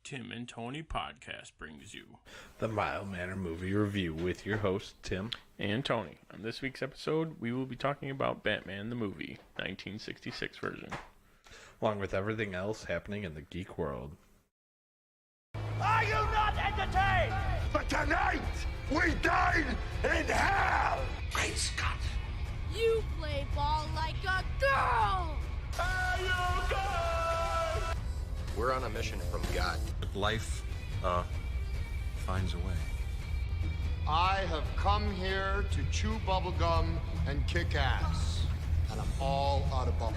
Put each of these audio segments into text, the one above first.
Tim and Tony podcast brings you the Mild Manner Movie Review with your host, Tim and Tony. On this week's episode, we will be talking about Batman the movie, 1966 version, along with everything else happening in the geek world. Are you not entertained? But tonight, we dine in hell! Great Scott! You play ball like a girl! Are you good? We're on a mission from God. Life, finds a way. I have come here to chew bubblegum and kick ass. And I'm all out of bubblegum.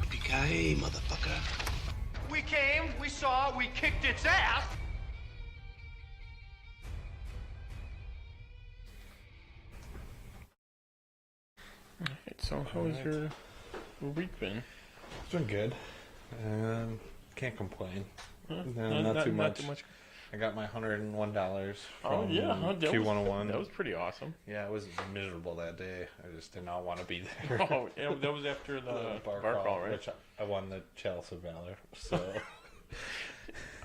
Yippee-ki-yay, motherfucker. We came, we saw, we kicked its ass! Alright, so how's your week been? It's been good. Can't complain. Not too much. I got my $101 from Q101. That was pretty awesome. Yeah, I was miserable that day. I just did not want to be there. Oh, yeah, that was after the bar crawl, right? Which I won the Chalice of Valor, so...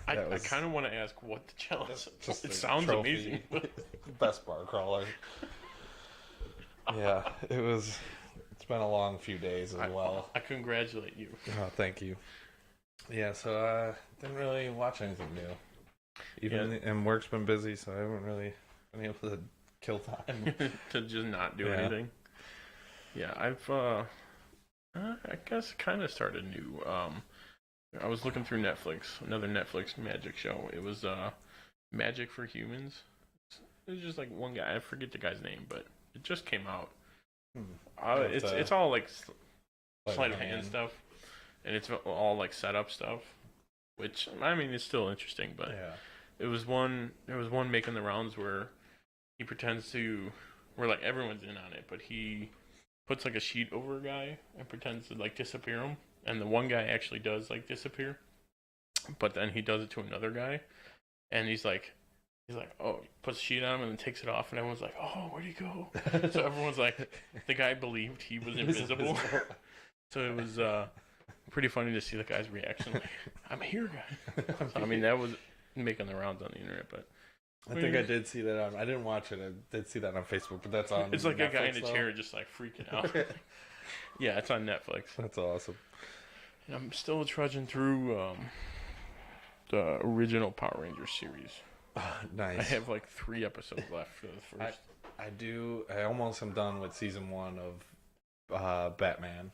I kind of want to ask what the Chalice... It sounds trophy. amazing. Best bar crawler. Yeah, it's been a long few days as well. I congratulate you. Oh, thank you. Yeah, so didn't really watch anything new. And work's been busy, so I haven't really been able to kill time. To just not do anything. Yeah, I've, I guess kind of started new. I was looking through Netflix, another Netflix magic show. It was Magic for Humans. It was just like one guy, I forget the guy's name, but it just came out. It's all like sleight of hand stuff, and it's all like setup stuff, which I mean it's still interesting. But there was one making the rounds where he pretends to, where like everyone's in on it, but he puts like a sheet over a guy and pretends to like disappear him, and the one guy actually does like disappear, but then he does it to another guy, and he's like, oh, puts a sheet on him and then takes it off, and everyone's like, oh, where'd he go? So everyone's like, the guy believed he was invisible. So it was pretty funny to see the guy's reaction. Like, I'm here, guy. So, I mean, that was making the rounds on the internet, but I think I did see that on. I didn't watch it. I did see that on Facebook, but that's on. It's like Netflix, a guy in a chair just like freaking out. Yeah, it's on Netflix. That's awesome. And I'm still trudging through the original Power Rangers series. Nice. I have like 3 episodes left for the first. I almost am done with season 1 of Batman.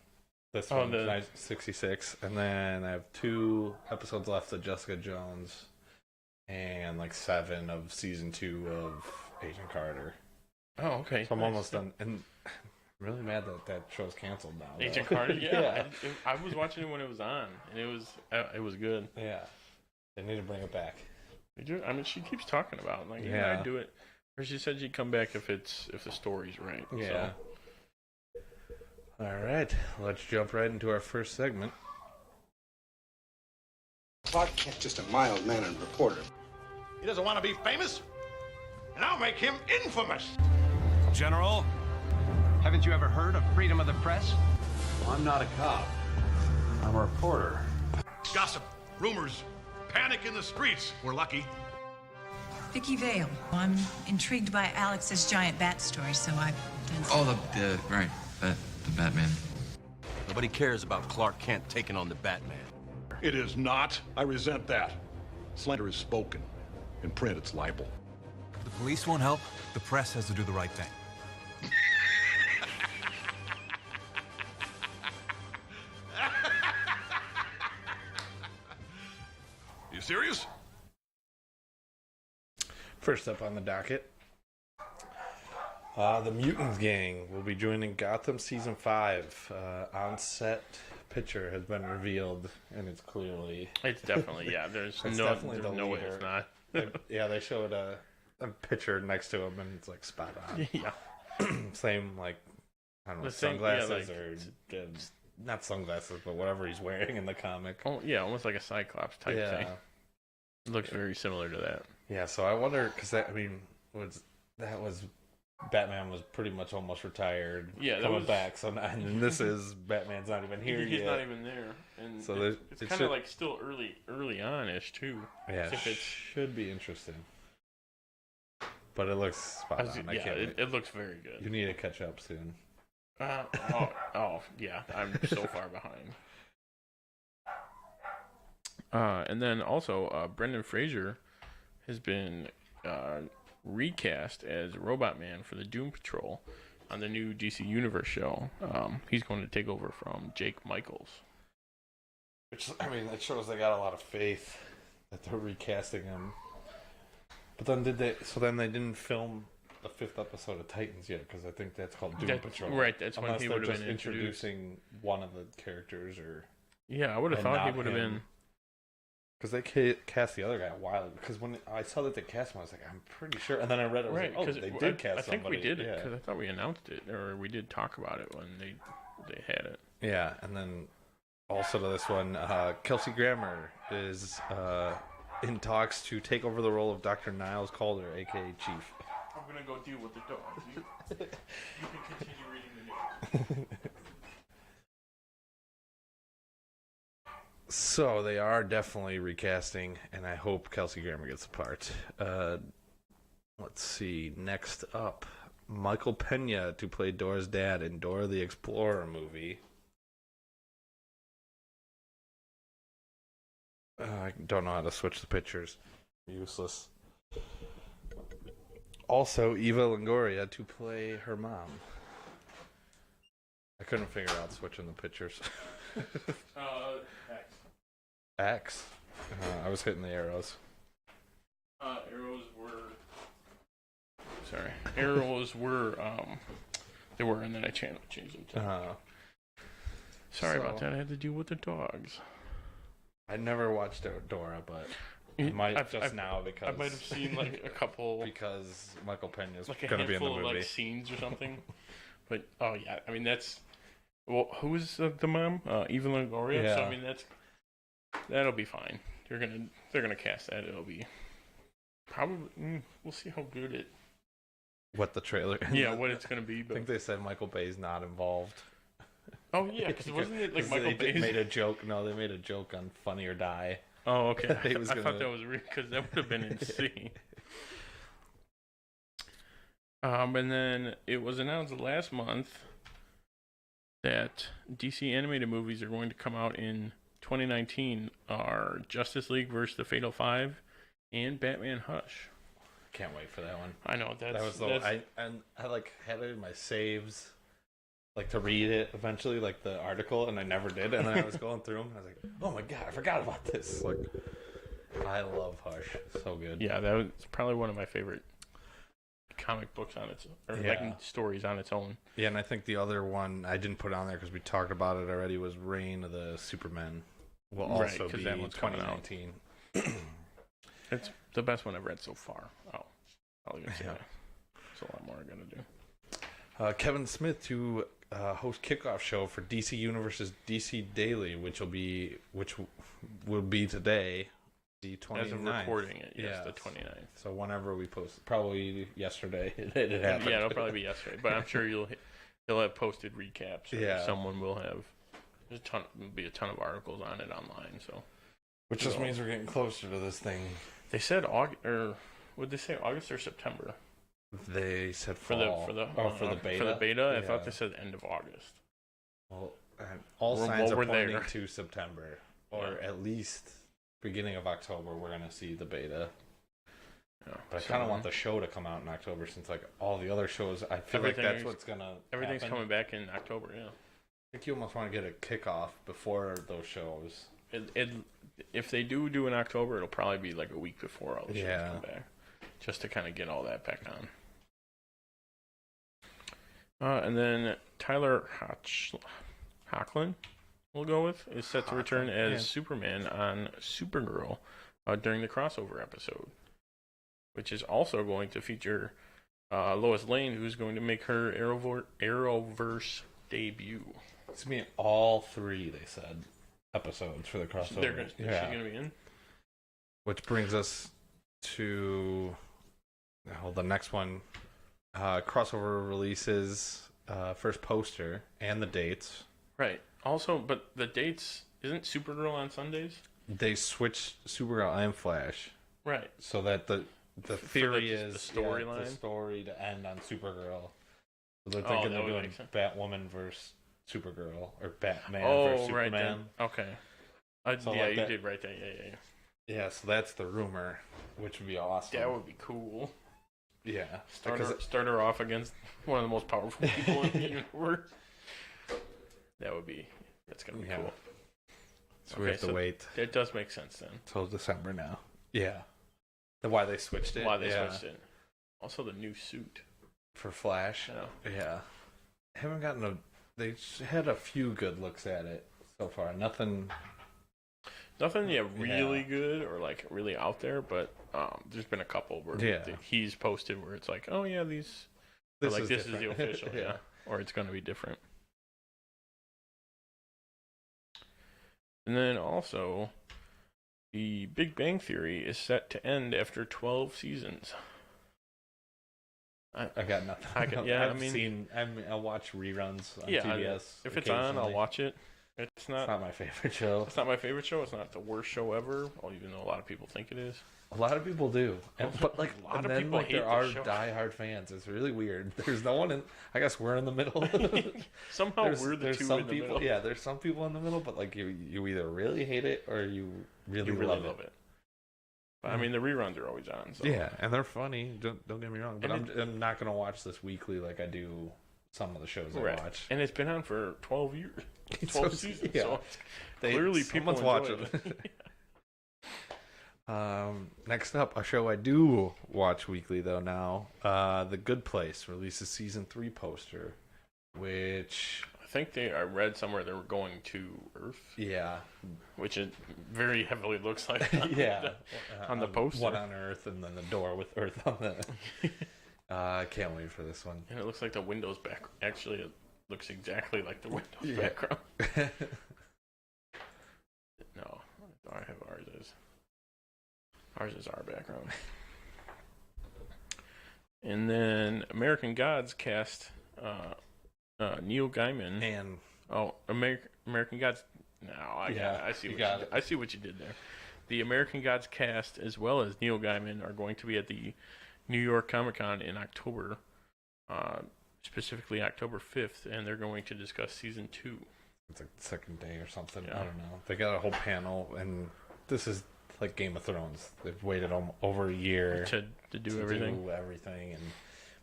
This one, 66, and then I have 2 episodes left of Jessica Jones, and like 7 of season 2 of Agent Carter. Oh, okay. So I'm almost done, and I'm really mad that show's canceled now. Agent Carter, yeah. I was watching it when it was on, and it was good. Yeah, they need to bring it back. I mean, she keeps talking about it. Like, yeah, I'd do it. Or she said she'd come back if the story's right. Yeah. So. All right, let's jump right into our first segment. Clark Kent's just a mild-mannered reporter. He doesn't want to be famous, and I'll make him infamous. General, haven't you ever heard of freedom of the press? Well, I'm not a cop. I'm a reporter. Gossip, rumors, panic in the streets. We're lucky. Vicky Vale. I'm intrigued by Alex's giant bat story, so I've done right. The Batman. Nobody cares about Clark Kent taking on the Batman. It is not. I resent that. Slander is spoken. In print, it's libel. The police won't help. The press has to do the right thing. You serious? First up on the docket, the Mutants gang will be joining Gotham Season 5. On-set picture has been revealed, and it's clearly... It's definitely, yeah, there's no way it's not. They showed a picture next to him, and it's, like, spot on. Yeah. Same, like, I don't know, sunglasses or... not sunglasses, but whatever he's wearing in the comic. Oh, yeah, almost like a Cyclops type thing. It looks very similar to that. Yeah, so I wonder, because that was Batman was pretty much almost retired. Yeah, coming back. So and this is Batman's not even here yet. He's not even there, and so it's kind of like still early on-ish too. Yeah, it should be interesting. But it looks spot on. It looks very good. You need to catch up soon. Yeah, I'm so far behind. And then also, Brendan Fraser has been recast as Robot Man for the Doom Patrol on the new DC Universe show. He's going to take over from Jake Michaels. Which, I mean, that shows they got a lot of faith that they're recasting him. But then they didn't film the 5th episode of Titans yet, because I think that's called Doom Patrol. Right, that's when he would have been introducing one of the characters, or... Yeah, I would have thought he would have been... Because they cast the other guy a while. Because when I saw that they cast him, I was like, I'm pretty sure. And then I read it, I was like, oh, they did cast somebody. I think we did it, because I thought we announced it, or we did talk about it when they had it. Yeah, and then also to this one, Kelsey Grammer is in talks to take over the role of Dr. Niles Calder, a.k.a. Chief. I'm going to go deal with the dog. You can continue reading the news. So they are definitely recasting, and I hope Kelsey Grammer gets the part. Let's see. Next up, Michael Pena to play Dora's dad in Dora the Explorer movie. I don't know how to switch the pictures. Useless. Also, Eva Longoria to play her mom. I couldn't figure out switching the pictures. X. I was hitting the arrows. Arrows were, they were, and then I changed them to. Sorry about that. I had to deal with the dogs. I never watched Dora, but I might now because I might have seen like a couple because Michael Pena's like going to be in the movie. Of, like, scenes or something. But I mean that's who's the mom? Eva Longoria. Yeah. So I mean that'll be fine. They're gonna cast that. It'll be probably we'll see how good it. What the trailer? Yeah, what it's gonna be. But... I think they said Michael Bay's not involved. Oh yeah, because wasn't it like Michael Bay made a joke? No, they made a joke on Funny or Die. Oh okay, I thought that was real because that would have been insane. And then it was announced last month that DC animated movies are going to come out in 2019 are Justice League vs. the Fatal Five and Batman Hush. Can't wait for that one. I know I like had it in my saves, like to read it eventually, like the article, and I never did. And then I was going through them, and I was like, oh my god, I forgot about this. Like, I love Hush, so good. Yeah, that was probably one of my favorite comic books on its like stories on its own. Yeah, and I think the other one I didn't put on there because we talked about it already was Reign of the Supermen. Will also be that one's 2019. It's the best one I've read so far. I'll even say that. There's a lot more I gotta do. Kevin Smith to host kickoff show for DC Universe's DC Daily, which will be today. The 29th. As of recording it, yes, the 29th. So whenever we post, probably yesterday, it happened. Yeah, it'll probably be yesterday, but I'm sure he'll have posted recaps. Or someone will have. There'll be a ton of articles on it online. So, which just means we're getting closer to this thing. They said August, or would they say August or September? They said fall. For the beta. For the beta, I thought they said end of August. Well, all signs are pointing to September, or at least beginning of October. We're gonna see the beta. Yeah, but I kind of want the show to come out in October, since like all the other shows, I feel like that's what's gonna. Everything's happen. coming back in October. Yeah. I think you almost want to get a kickoff before those shows. If they do in October, it'll probably be like a week before all the shows come back, just to kind of get all that back on. And then Tyler Hoechlin, we'll go with, is set to return as Superman on Supergirl during the crossover episode, which is also going to feature Lois Lane, who's going to make her Arrowverse debut. It's gonna be all 3, they said, episodes for the crossover. Is she gonna be in? Which brings us to the next one. Crossover releases, first poster, and the dates. Right. Also, but the dates, isn't Supergirl on Sundays? They switched Supergirl and Flash. Right. So that the theory is the storyline, the story to end on Supergirl. So they're thinking they're doing Batwoman versus Supergirl or Batman versus Superman. Right. Okay. So yeah, you did write that. Yeah. Yeah, so that's the rumor, which would be awesome. That would be cool. Yeah. Start her off against one of the most powerful people in the universe. That's gonna be cool. So we have to wait. It does make sense then. Till December now. Yeah. Why they switched it. Also the new suit. For Flash. Yeah. Haven't gotten they had a few good looks at it so far. Nothing really good or like really out there, but there's been a couple where he's posted where it's like, oh yeah, this is the official, or it's going to be different. And then also, the Big Bang Theory is set to end after 12 seasons. I got nothing. I'll watch reruns on TBS. If it's on, I'll watch it. It's not my favorite show. It's not my favorite show. It's not the worst show ever, even though a lot of people think it is. A lot of people do. But like, a lot of people hate there are show. diehard fans. It's really weird. There's no one in. I guess we're in the middle. Somehow we're the two in the middle. Yeah, there's some people in the middle, but like you either really hate it or you really love it. But I mean, the reruns are always on. So. Yeah, and they're funny. Don't get me wrong. But I'm not gonna watch this weekly like I do some of the shows I watch. And it's been on for 12 years. 12 seasons. Yeah. So clearly people watch it. Next up, a show I do watch weekly though now. The Good Place releases season 3 poster, which I think I read somewhere they were going to Earth. Yeah. Which it very heavily looks like on the poster. One on Earth and then the door with Earth on the I can't wait for this one. And it looks like the Windows back. Actually, it looks exactly like the Windows background. No, I have ours as. Ours is our background. And then American Gods cast Neil Gaiman and American Gods. No, I see what you did there. The American Gods cast as well as Neil Gaiman are going to be at the New York Comic Con in October, specifically October 5th, and they're going to discuss season 2. It's like the second day or something. Yeah. I don't know. They got a whole panel, and this is like Game of Thrones. They've waited over a year to do everything.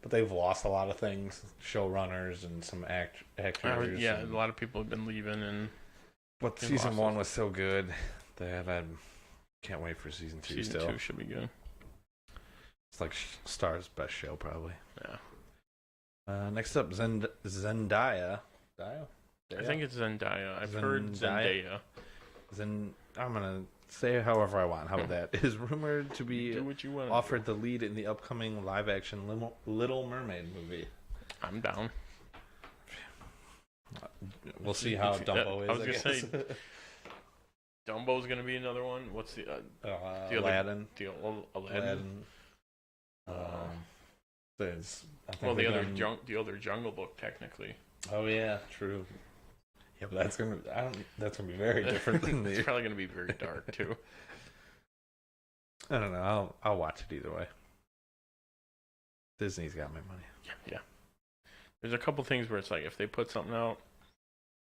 But they've lost a lot of things, showrunners and some actors. A lot of people have been leaving. But season 1 was so good that I can't wait for season 2. Season 2 should be good. It's like Star's best show, probably. Yeah. Next up, Zendaya. I think it's Zendaya. I've heard Zendaya. I'm gonna say it however I want. How about that? Is rumored to be offered the lead in the upcoming live-action Little Mermaid movie. I'm down. We'll see how Dumbo is. I was gonna say Dumbo's gonna be another one. What's the Aladdin? Aladdin. The other Jungle Book, technically. Oh yeah, true. Yeah, but that's gonna be very different than It's probably gonna be very dark too. I don't know. I'll watch it either way. Disney's got my money. Yeah. There's a couple things where it's like if they put something out,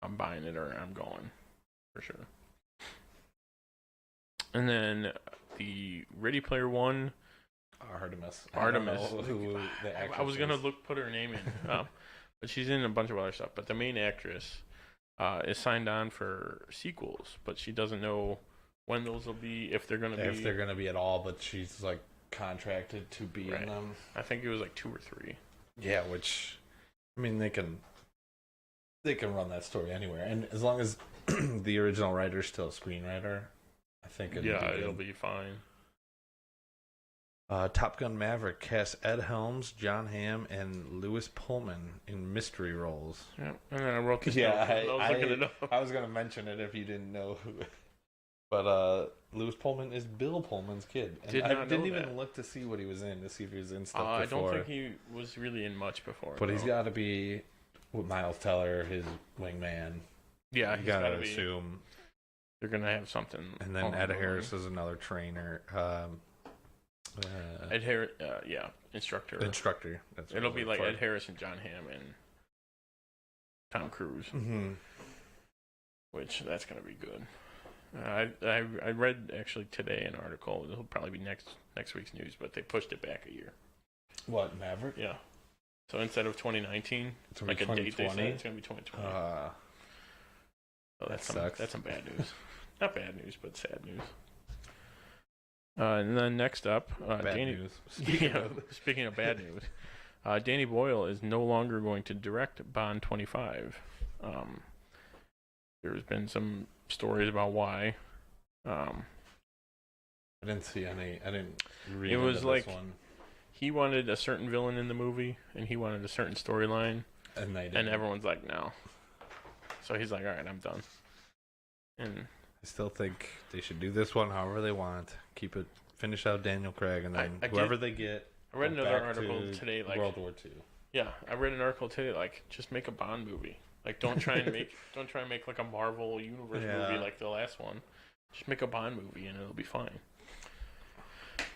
I'm buying it or I'm going for sure. And then the Ready Player One. Artemis. I was gonna put her name in, but she's in a bunch of other stuff. But the main actress is signed on for sequels, but she doesn't know when those will be, if they're gonna be at all. But she's like contracted to be in them. I think it was like 2 or 3. Yeah, which I mean they can run that story anywhere, and as long as the original writer's still a screenwriter, I think it'll be fine. Top Gun Maverick casts Ed Helms, John Hamm, and Lewis Pullman in mystery roles. Yeah, and then I wrote this down. I was going to mention it if you didn't know who. But Louis Pullman is Bill Pullman's kid. And I didn't even look to see what he was in, to see if he was in stuff before. I don't think he was really in much before. But he's got to be with Miles Teller, his wingman. Yeah, he's got to assume they're gonna have something. And then Ed Harris is another trainer. Ed Harris, instructor. Instructor. It'll be like Ed Harris and John Hamm and Tom Cruise. Mm-hmm. Which that's gonna be good. I read actually today an article. It'll probably be next week's news, but they pushed it back a year. What, Maverick? Yeah. So instead of 2019, it's like a date they said, it's gonna be 2020. So that's some bad news. Not bad news, but sad news. And then next up, news. Speaking of bad news, Danny Boyle is no longer going to direct Bond 25. There's been some stories about why. I didn't see any. I didn't read. It was like this one. He wanted a certain villain in the movie, and he wanted a certain storyline, and everyone's like, no. So he's like, all right, I'm done. And I still think they should do this one however they want. Finish out Daniel Craig, and then whoever they get. I read another article today, like World War II. Yeah, I read an article today, like just make a Bond movie. Like don't try and make like a Marvel Universe movie like the last one. Just make a Bond movie and it'll be fine.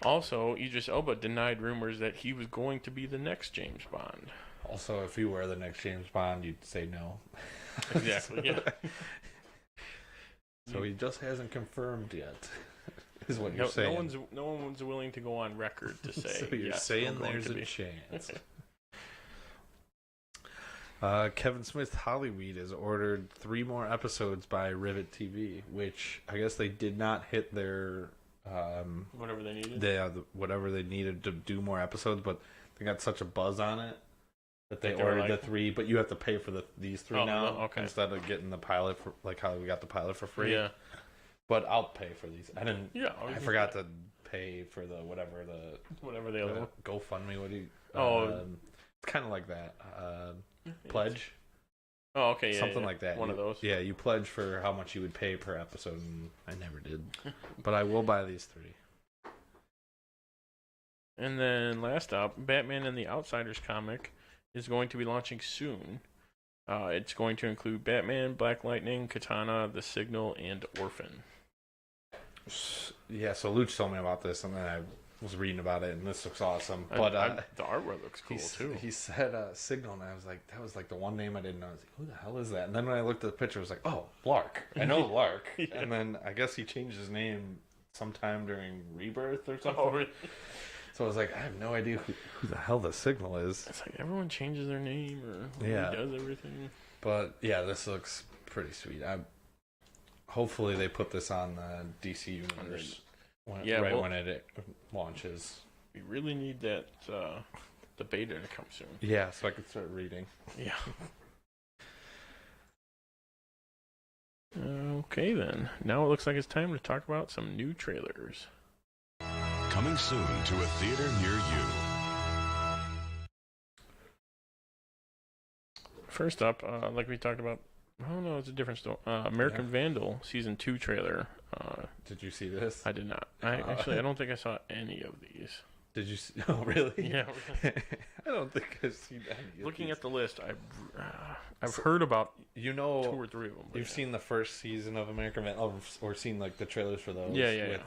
Also, Idris Elba denied rumors that he was going to be the next James Bond. Also, if you were the next James Bond, you'd say no. Exactly. Yeah. So he just hasn't confirmed yet. Is what you're saying. No one's willing to go on record to say. So you're saying there's a chance. Kevin Smith Hollywood has ordered 3 more episodes by Rivet TV, which I guess they did not hit their whatever they needed. Whatever they needed to do more episodes, but they got such a buzz on it that they ordered the 3. But you have to pay for these 3 now instead of getting the pilot for like how we got the pilot for free. Yeah. But I'll pay for these. I didn't. Yeah. I forgot to pay for the whatever the other one. GoFundMe. What do you? It's kind of like that. Pledge. Oh, okay. Yeah, something like that. One of those. Yeah, you pledge for how much you would pay per episode, and I never did. But I will buy these 3. And then last up, Batman and the Outsiders comic is going to be launching soon. It's going to include Batman, Black Lightning, Katana, The Signal, and Orphan. Yeah, so Luch told me about this, and then I was reading about it, and this looks awesome. But the artwork looks cool too. He said Signal, and I was like, that was like the one name I didn't know. I was like, who the hell is that? And then when I looked at the picture, I was like, oh, Lark. I know Lark. Yeah. And then I guess he changed his name sometime during Rebirth or something. Oh, really? So I was like, I have no idea who the hell the Signal is. It's like everyone changes their name or who does everything. But yeah, this looks pretty sweet. Hopefully they put this on the DC Universe when it launches. We really need that the beta to come soon. Yeah, so I could start reading. Yeah. Okay then. Now it looks like it's time to talk about some new trailers. Coming soon to a theater near you. First up, like we talked about, oh no, it's a different story. American Vandal Season 2 trailer. Did you see this? I did not. I don't think I saw any of these. Did you see? Oh, really? Yeah. Really. I don't think I've seen any of Looking these. at the list, I've heard about 2 or 3 of them. You've seen the first season of American Vandal, or seen like the trailers for those? Yeah.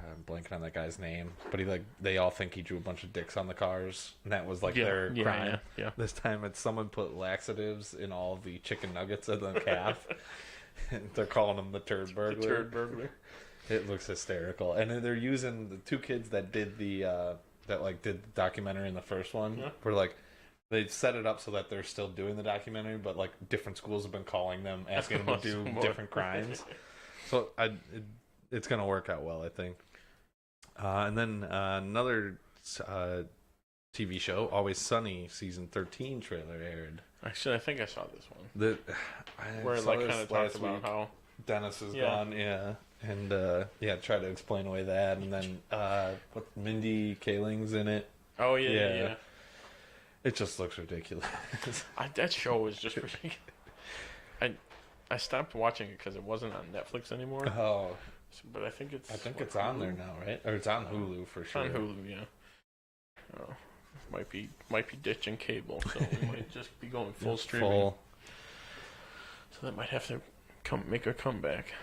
I'm blanking on that guy's name, but they all think he drew a bunch of dicks on the cars, and that was like their crime. Yeah. This time it's someone put laxatives in all the chicken nuggets of the calf, and they're calling him the turd burglar. The turd burglar. It looks hysterical, and they're using the 2 kids that did the documentary in the first one. Yeah. Where like they set it up so that they're still doing the documentary, but like different schools have been calling them, asking them to do different crimes. So it's gonna work out well, I think. And then another TV show, Always Sunny, season 13 trailer aired. Actually, I think I saw this one. Where it like kind of talks about how Dennis is gone, and try to explain away that, and then Mindy Kaling's in it. Oh yeah. It just looks ridiculous. That show was just ridiculous. I stopped watching it because it wasn't on Netflix anymore. Oh. But I think it's. It's on there now, right? Or it's on Hulu for sure. It's on Hulu, yeah. Oh, might be ditching cable, so we might just be going full streaming. So that might have to make a comeback.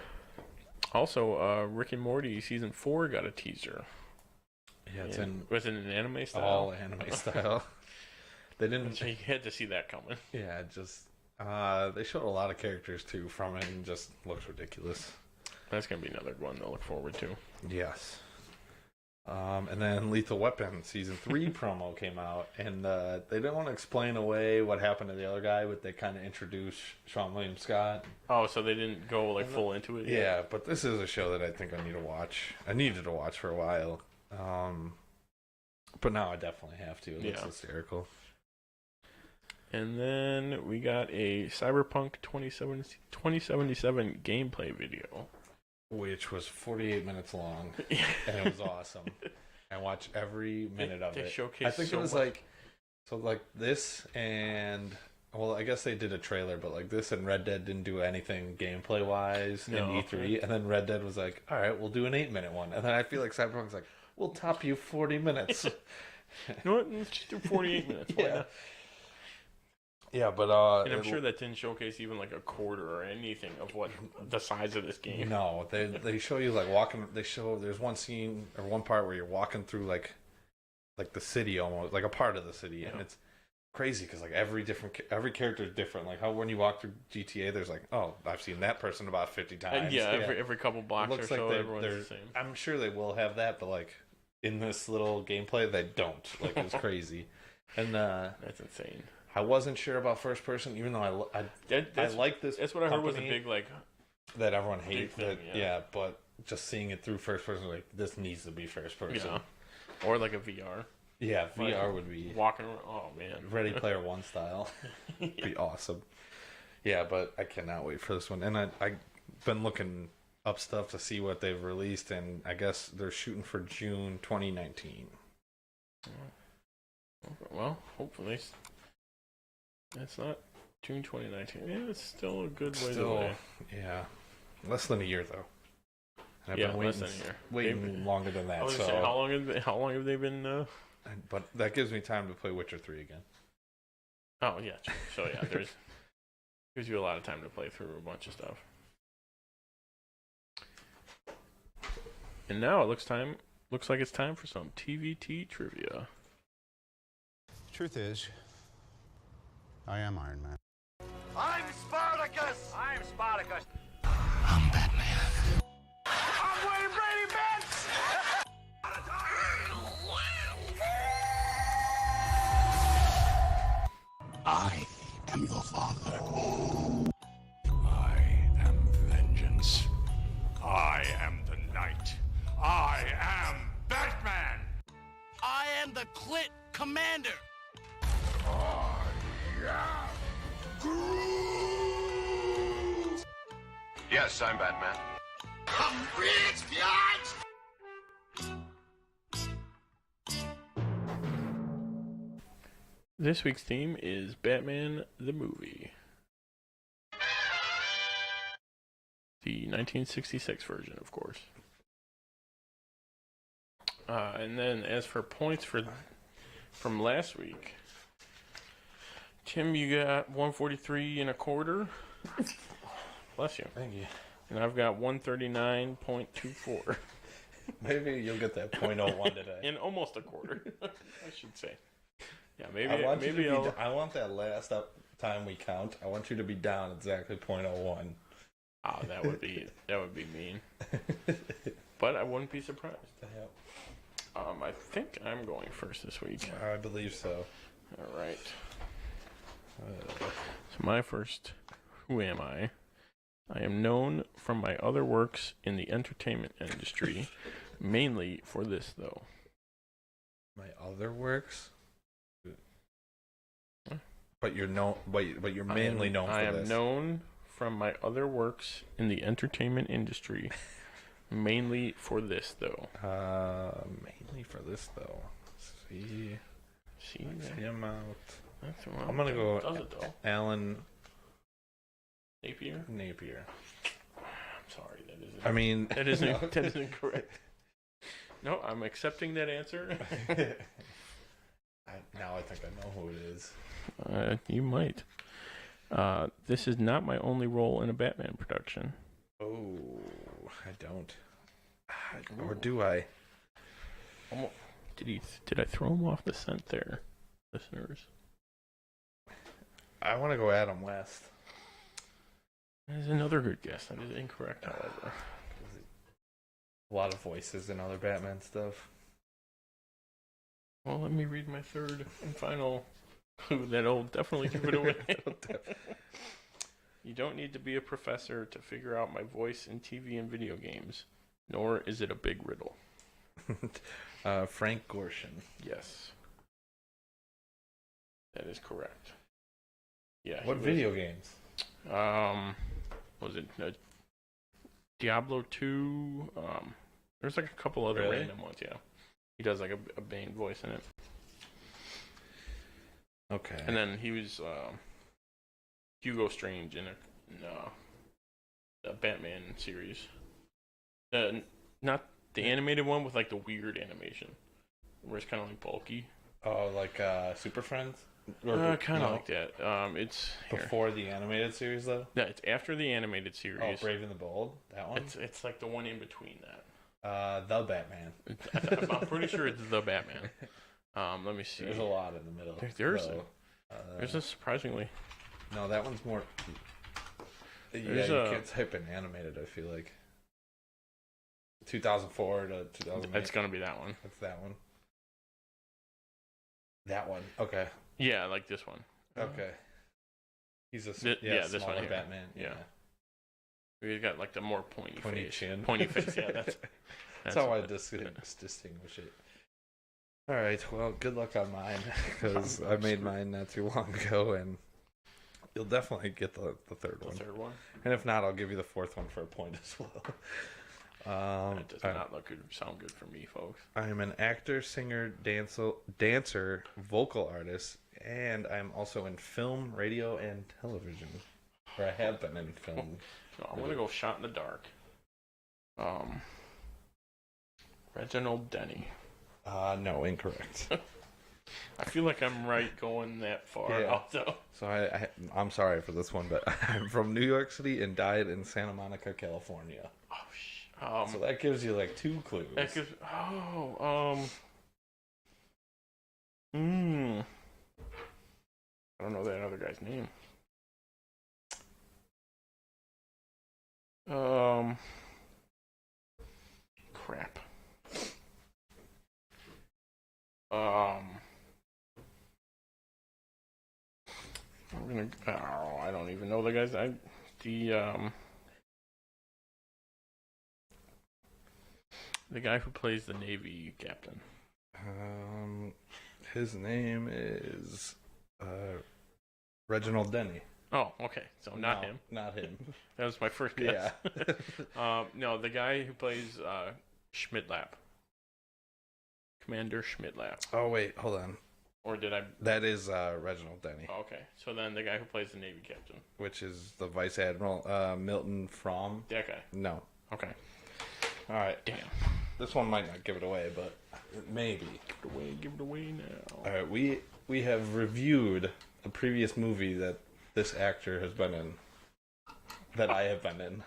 Also, Rick and Morty season 4 got a teaser. Yeah, was it an anime style? All anime style. They didn't. You had to see that coming. Yeah, just they showed a lot of characters too from it, and just looks ridiculous. That's gonna be another one to look forward to. Yes. And then Lethal Weapon season 3 promo came out, and they didn't want to explain away what happened to the other guy, but they kind of introduced Sean William Scott. Oh, so they didn't go like full into it yet? Yeah, but this is a show that I think I need to watch. I needed to watch for a while, but now I definitely have to. It looks hysterical. And then we got a Cyberpunk 2077 gameplay video. Which was 48 minutes long, and it was awesome. I watched every minute of it. I think it was like this and, well, I guess they did a trailer, but like this and Red Dead didn't do anything gameplay wise in E3, and then Red Dead was like, all right, we'll do an 8-minute one, and then I feel like Cyberpunk's like, we'll top you 40 minutes. You know what? Let's just do 48 minutes. Why not? Yeah, but and I'm sure that didn't showcase even like a quarter or anything of what the size of this game. No, they show you like walking. There's one scene or one part where you're walking through like the city, almost like a part of the city, and it's crazy because like every character is different. Like how when you walk through GTA, there's like, oh, I've seen that person about 50 times. Every couple blocks looks or so, like everyone's the same. I'm sure they will have that, but like in this little gameplay, they don't. Like it's crazy, and that's insane. I wasn't sure about first person, even though I like this. That's what I heard was a big like that everyone hates. Thing, but just seeing it through first person, like this needs to be first person, or like a VR. Yeah, VR would be walking around. Oh man, Ready Player One style, be awesome. Yeah, but I cannot wait for this one, and I've been looking up stuff to see what they've released, and I guess they're shooting for June 2019. Well, hopefully. It's not June 2019. Yeah, it's still a good way away. Yeah. Less than a year, though. And I've been less than a year. Waiting longer than that. So say, how long have they been... But that gives me time to play Witcher 3 again. Oh, yeah. So, yeah, gives you a lot of time to play through a bunch of stuff. And now it looks like it's time for some TvT Trivia. Truth is, I am Iron Man. I'm Spartacus! I'm Spartacus. I'm Batman. I'm Wayne Brady Betts! I am your father. I am vengeance. I am the night. I am Batman! I am the Clit Commander. Yes, I'm Batman. I'm rich, biatch! This week's theme is Batman the Movie. The 1966 version, of course. And then as for points from last week, Tim, you got 143 and a quarter. Bless you. Thank you. And I've got 139.24. Maybe you'll get that 0.01 today. And almost a quarter, I should say. Yeah, maybe. I want that last time we count. I want you to be down exactly 0.01. Oh, that would be mean. But I wouldn't be surprised. Yep. I think I'm going first this week. I believe so. All right. So my first, who am I? I am known from my other works in the entertainment industry, mainly for this, though. My other works? But you're mainly known for this. I am known from my other works in the entertainment industry, mainly for this, though. Mainly for this, though. See him out. That's what I'm gonna go does it, though. Alan Napier? Napier. I'm sorry, that isn't. I mean, that isn't correct. No, I'm accepting that answer. Now I think I know who it is. You might. This is not my only role in a Batman production. Oh, I don't. Or do I? Did I throw him off the scent there, listeners? I want to go Adam West. That is another good guess. That is incorrect, however. A lot of voices in other Batman stuff. Well, let me read my third and final clue that'll definitely give it away. You don't need to be a professor to figure out my voice in TV and video games, nor is it a big riddle. Frank Gorshin. Yes. That is correct. Yeah. What video games? Was it Diablo 2? There's like a couple other random ones, yeah. He does like a Bane voice in it. Okay. And then he was Hugo Strange in a Batman series. Not the animated one with like the weird animation, where it's kind of like bulky. Oh, like Super Friends? Kind of like that. It's before the animated series, though. Yeah, it's after the animated series. Oh, Brave and the Bold, that one. It's like the one in between that. The Batman. I'm pretty sure it's the Batman. Let me see. There's a lot in the middle. There's a surprisingly. No, that one's more. You can't type in animated. I feel like 2004 to 2008. It's gonna be that one. It's that one. That one. Okay. Yeah, like this one. Okay. He's a this one here. Batman. Yeah. He's got like the more pointy face. Chin. Pointy face. Yeah, that's how I distinguish it. All right. Well, good luck on mine because I made mine not too long ago, and you'll definitely get the third one. The third one. And if not, I'll give you the fourth one for a point as well. It does not sound good for me, folks. I'm an actor, singer, dancer, vocal artist, and I'm also in film, radio, and television. Or I have been in film. No, I'm gonna go shot in the dark. Reginald Denny. No, incorrect. I feel like I'm right going that far. Yeah. Also. So I'm sorry for this one, but I'm from New York City and died in Santa Monica, California. Oh shit. So that gives you like 2 clues. That gives, I don't know that other guy's name. Crap. I don't even know the guy's. The guy who plays the Navy captain. His name is Reginald Denny. Oh, okay. So not him. Not him. That was my first guess. Yeah. No, the guy who plays Schmidlap. Commander Schmidlap. Oh, wait. Hold on. Or did I... That is Reginald Denny. Oh, okay. So then the guy who plays the Navy captain. Which is the Vice Admiral, Milton Fromm. That guy. No. Okay. All right. Damn. This one might not give it away, but maybe. Give it away now. All right. We have reviewed a previous movie that this actor has been in. That I have been in.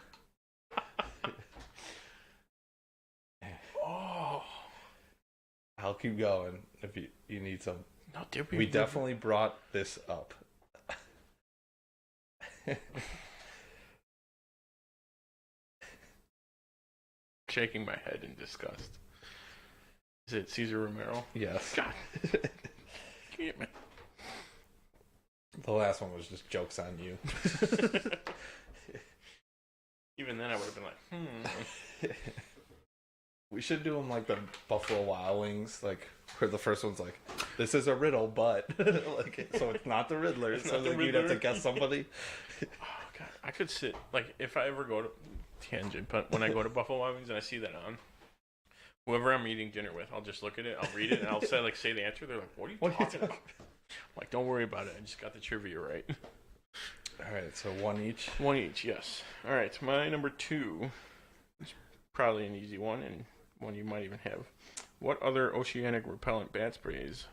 Oh. I'll keep going if you need some. No, did we definitely brought this up. Shaking my head in disgust. Is it Cesar Romero? Yes. God. Damn it. The last one was just jokes on you. Even then I would have been like, We should do them like the Buffalo Wild Wings, like where the first one's like, "This is a riddle, but," like, so it's not the Riddler. So like you'd have to guess somebody. Oh god, I could sit like if I ever go to tangent, but when I go to Buffalo Wild Wings and I see that on, whoever I'm eating dinner with, I'll just look at it, I'll read it, and I'll say the answer. They're like, "What are you talking about?" I'm like, don't worry about it. I just got the trivia right. All right, so one each. One each, yes. All right, my number 2 is probably an easy one, and one you might even have. What other oceanic repellent bat sprays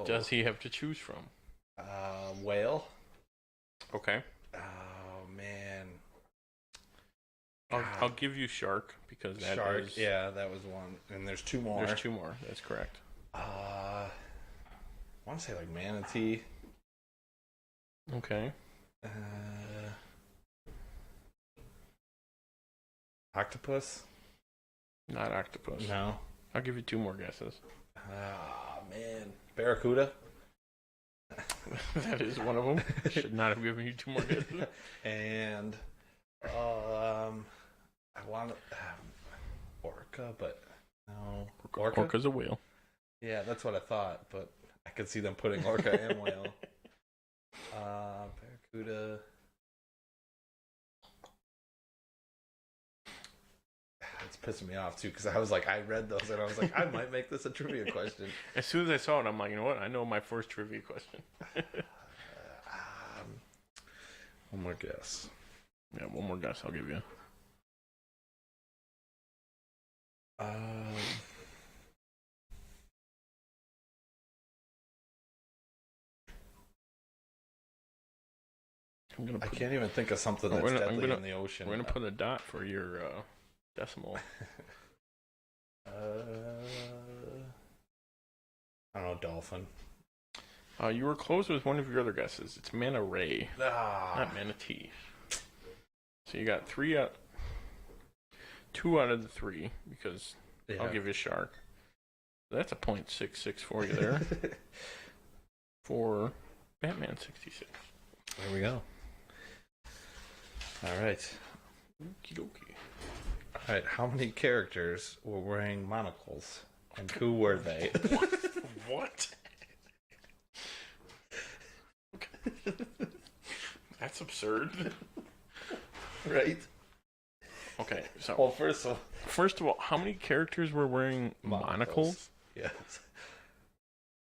does he have to choose from? Whale. Okay. Oh man. I'll give you shark because that shark. is... Yeah, that was one, and there's 2 more. There's 2 more. That's correct. I want to say like manatee. Okay. Octopus. Not octopus. No. I'll give you 2 more guesses. Man. Barracuda. That is one of them. Should not have given you 2 more guesses. And I want orca, but no. Orca's a whale. Yeah, that's what I thought, but I could see them putting orca and whale. Barracuda. It's pissing me off too because I was like, I read those and I was like, I might make this a trivia question. As soon as I saw it, I'm like, you know what? I know my first trivia question. One more guess. Yeah, one more guess I'll give you. I can't even think of something that's deadly in the ocean. We're gonna put a dot for your decimal. I don't know, dolphin. You were close with one of your other guesses. It's manta ray, not manatee. So you got 2 out of the 3 because I'll give you shark. That's a .66 for you there. For Batman 66. There we go. All right. Okie dokie. All right. How many characters were wearing monocles, and who were they? What? That's absurd. Right? Okay, so... Well, first of all, how many characters were wearing monocles? Yes.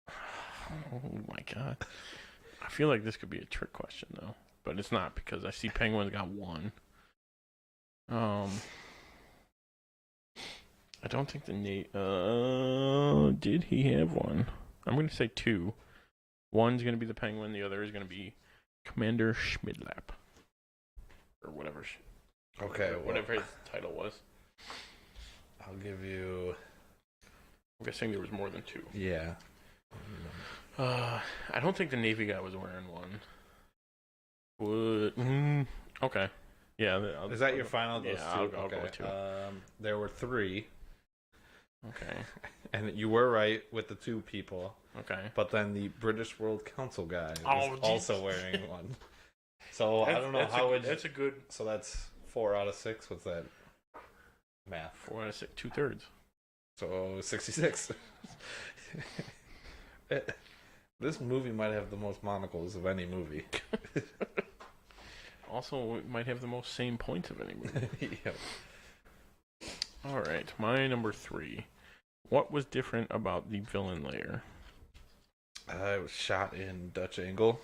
Oh my god. I feel like this could be a trick question, though. But it's not, because I see Penguin's got 1. I don't think did he have 1? I'm going to say 2. One's going to be the Penguin, the other is going to be Commander Schmidlap. Or whatever. Okay. Whatever his title was. I'll give you... I'm guessing there was more than 2. Yeah. I don't think the Navy guy was wearing 1. Okay. Yeah. Is that your final? Those yeah, 2? I'll go with 2. There were 3. Okay. And you were right with the 2 people. Okay. But then the British World Council guy was also wearing 1. So I don't know how it. That's a good. So that's 4 out of 6. What's that? Math. 4 out of 6, 2/3. So 66. This movie might have the most monocles of any movie. Also, it might have the most same points of any movie. Yep. All right, my number 3. What was different about the villain lair? It was shot in Dutch angle.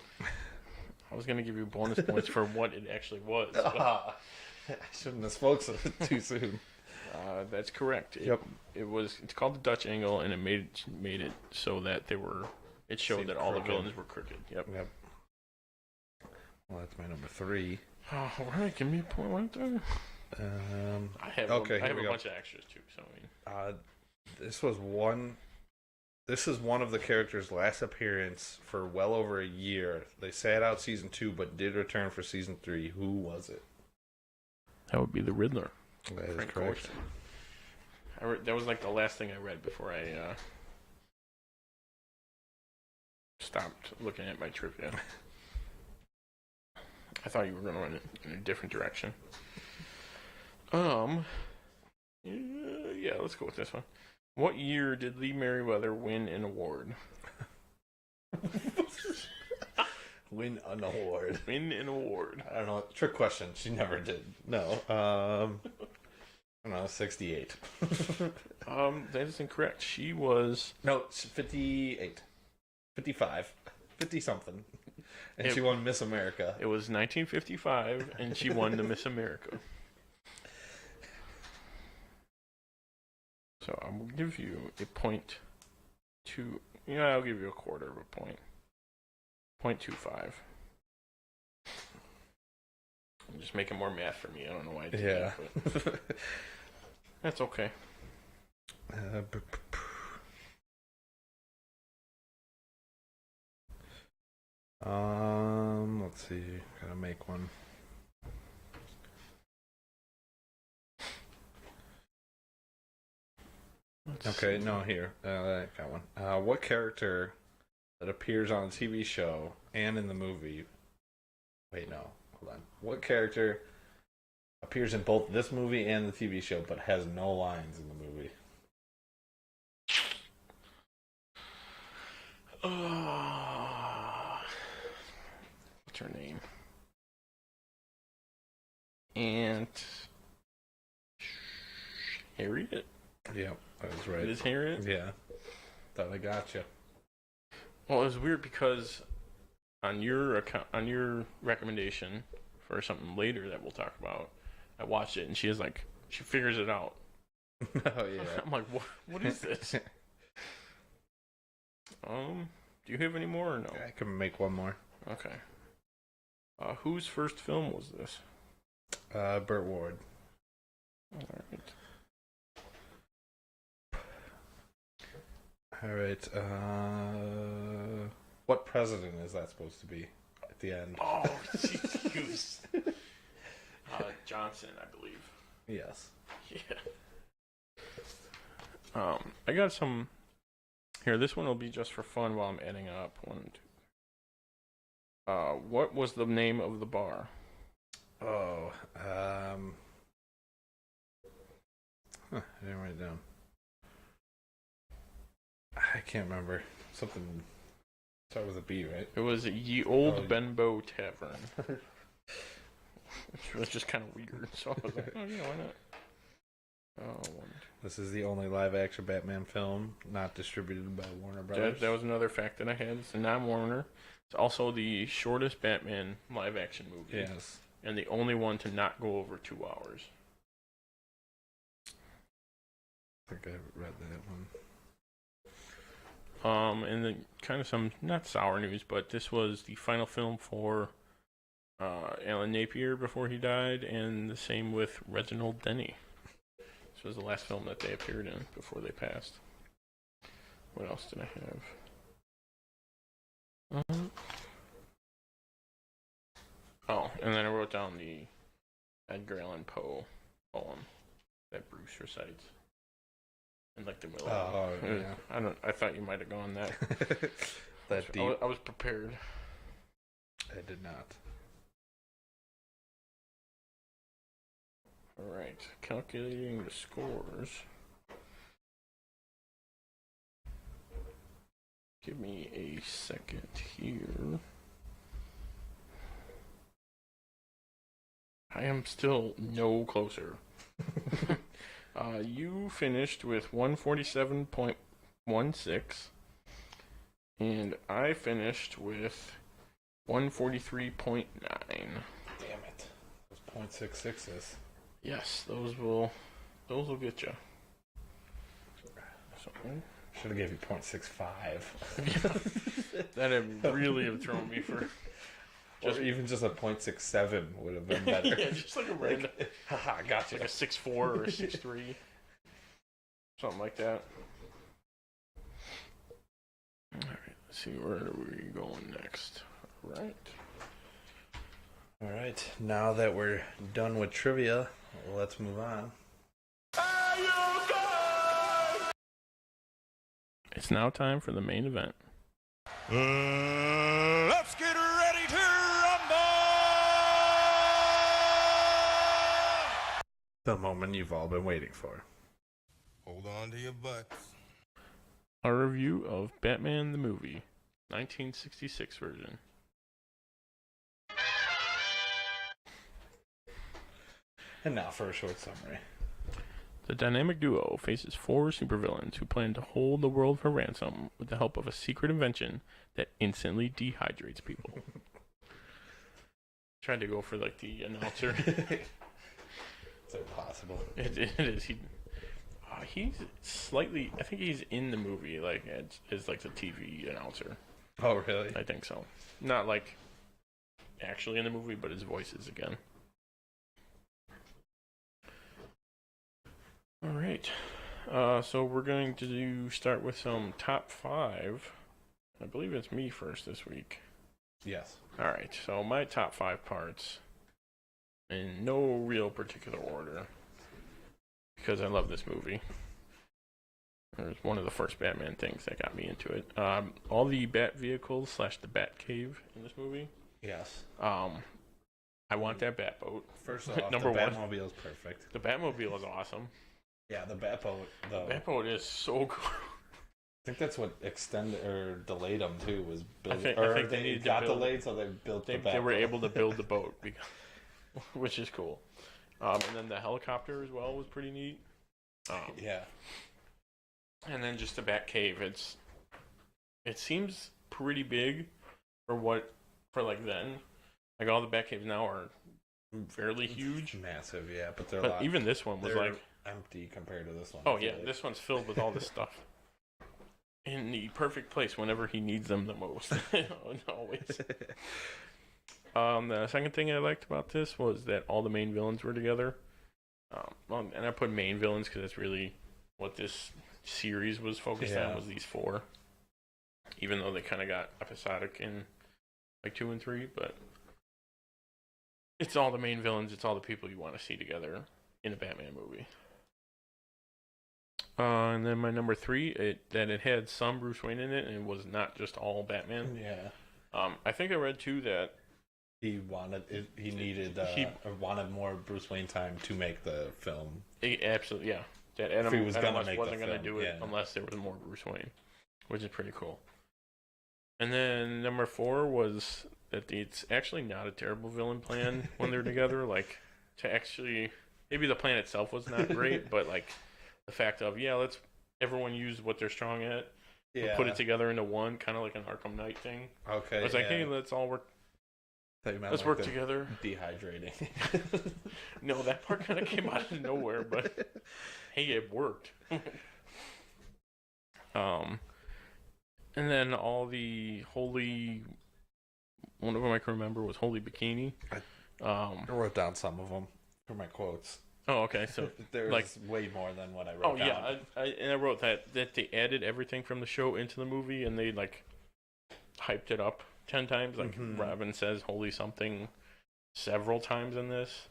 I was going to give you bonus points for what it actually was. I shouldn't have spoke so too soon. That's correct. Yep. It's called the Dutch angle, and it made it so that it showed that all the villains were crooked. Yep. Well, that's my number 3. All right, give me a point right there. I have a bunch of extras too. So I mean, this is one of the characters' last appearance for well over a year. They sat out season 2, but did return for season 3. Who was it? That would be the Riddler. That is Frank correct. That was like the last thing I read before I stopped looking at my trivia. I thought you were going to run in a different direction. Yeah, let's go with this one. What year did Lee Merriweather win an award? Win an award. Win an award. I don't know. Trick question. She never did. No. I don't know. 68. That is incorrect. She was... No, 58. 55. 50 something. And she won Miss America. It was 1955, and she won the Miss America. So I will give you a point. I'll give you a quarter of a point. 0.25. I'm just making more math for me. I don't know why I did that, but that's okay. Let's see. Gotta make one. Okay, no, here. I got one. What character that appears on a TV show and in the movie... Wait, no. Hold on. What character appears in both this movie and the TV show but has no lines in the movie? What's her name? Aunt Harriet? Yeah, that was right. It is Harriet? Yeah. Thought I gotcha. Well, it was weird because on your recommendation for something later that we'll talk about, I watched it and she figures it out. Oh yeah. I'm like, what is this? Do you have any more or no? I can make one more. Okay. Whose first film was this? Burt Ward. Alright. What president is that supposed to be at the end? Oh, jeez. Johnson, I believe. Yes. Yeah. I got some... Here, this one will be just for fun while I'm adding up. 1, 2. What was the name of the bar? Oh, I didn't write it down. I can't remember. Something start with a B, right? It was Ye Old Benbow Tavern. Which was just kind of weird. So I was like, oh yeah, why not? This is the only live-action Batman film not distributed by Warner Brothers. That was another fact that I had. It's a non-Warner. It's also the shortest Batman live-action movie. Yes. And the only one to not go over 2 hours. I think I read that one. And then kind of some, not sour news, but this was the final film for Alan Napier before he died, and the same with Reginald Denny. This was the last film that they appeared in before they passed. What else did I have? Oh, and then I wrote down the Edgar Allan Poe poem that Bruce recites. And like the Willow. Oh, yeah. I thought you might have gone that. That deep. I was prepared. I did not. Alright, calculating the scores. Give me a second here. I am still no closer. You finished with 147.16, and I finished with 143.9. Damn it. Those 0.66s. Yes, those will get you. Should have gave you 0.65. That'd really have thrown me for. Or even just a 0.67 would have been better. Yeah, just like a random. Haha, gotcha. Like a 6.4 or a 6.3. Something like that. Alright, let's see, where are we going next? Alright, now that we're done with trivia, let's move on. It's now time for the main event. Let's get ready to rumble! The moment you've all been waiting for. Hold on to your butts. A review of Batman the Movie, 1966 version. And now for a short summary. The dynamic duo faces 4 supervillains who plan to hold the world for ransom with the help of a secret invention that instantly dehydrates people. tried to go for like the announcer. It's impossible. It is. He's slightly. I think he's in the movie, like as like the TV announcer. Oh, really? I think so. Not like actually in the movie, but his voice is again. All right. So we're going to start with some top 5. I believe it's me first this week. Yes. All right. So my top 5 parts, in no real particular order, because I love this movie. It was one of the first Batman things that got me into it. All the Bat vehicles / the Bat Cave in this movie. Yes. I want that Bat boat. First off, Number the one. Batmobile is perfect. The Batmobile is awesome. Yeah, the Batboat. The Batboat is so cool. I think that's what extended or delayed them too. Was build, I think they got delayed, so they built the Batboat. They were able to build the boat, which is cool. And then the helicopter as well was pretty neat. Yeah. And then just the Bat Cave. It seems pretty big for like then. Like all the Bat Caves now are fairly huge, massive. Yeah, but even this one was like empty compared to this one. Oh yeah, this one's filled with all this stuff. In the perfect place whenever he needs them the most. Always. The second thing I liked about this was that all the main villains were together. And I put main villains because that's really what this series was focused on, was these 4. Even though they kind of got episodic in like 2 and 3, but it's all the main villains. It's all the people you want to see together in a Batman movie. And then my number 3, it had some Bruce Wayne in it, and it was not just all Batman. Yeah. I think I read too that he wanted more Bruce Wayne time to make the film. Absolutely, yeah. That Adam West wasn't going to do it unless there was more Bruce Wayne, which is pretty cool. And then number 4 was that it's actually not a terrible villain plan when they're together. Like, to actually, maybe the plan itself was not great, but like the fact of, let's everyone use what they're strong at, and put it together into one, kind of like an Arkham Knight thing. Okay. It's like, hey, let's all work. Let's work together. Dehydrating. No, that part kind of came out of nowhere, but hey, it worked. And then all the holy. One of them I can remember was Holy Bikini. I wrote down some of them for my quotes. Oh, okay. So there's like way more than what I wrote down. Oh yeah, I wrote that they added everything from the show into the movie, and they like hyped it up 10 times. Like Robin says "holy something" several times in this.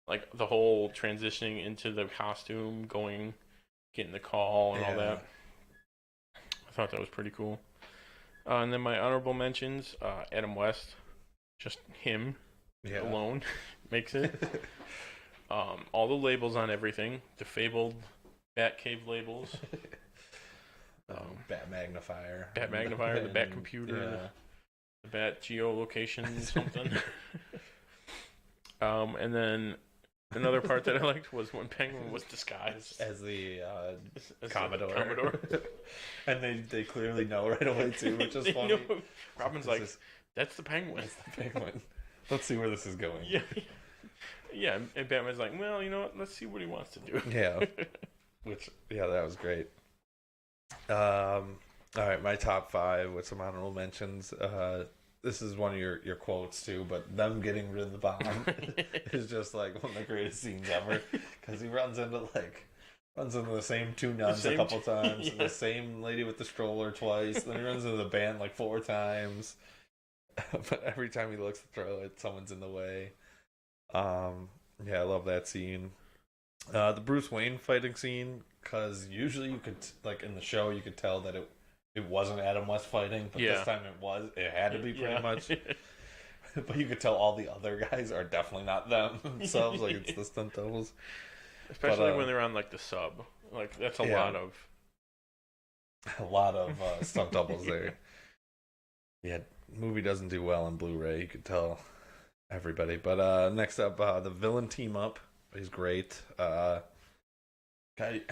Like the whole transitioning into the costume, getting the call, and all that. I thought that was pretty cool. And then my honorable mentions: Adam West, just him alone makes it. All the labels on everything, the fabled Batcave labels, Bat Magnifier, the Bat Computer, the Bat Geolocation something. And then another part that I liked was when Penguin was disguised as the as Commodore. The Commodore. And they clearly know right away too, which is funny. Robin's like, "That's the Penguin." That's the Penguin. Let's see where this is going. Yeah, and Batman's like, well, you know what? Let's see what he wants to do. Yeah. That was great. All right, my top 5 with some honorable mentions. This is one of your quotes too, but them getting rid of the bomb is just like one of the greatest scenes ever, because he runs into the same 2 nuns a couple times, and the same lady with the stroller twice. Then he runs into the band like 4 times, but every time he looks to throw it, someone's in the way. I love that scene. The Bruce Wayne fighting scene, because usually you could, like in the show, you could tell that it wasn't Adam West fighting, but this time it had to be pretty much. But you could tell all the other guys are definitely not them themselves, like it's the stunt doubles. Especially when they're on like the sub, like that's a lot of stunt doubles there. Yeah, movie doesn't do well on Blu-ray. You could tell everybody. But next up, the villain team up is great. I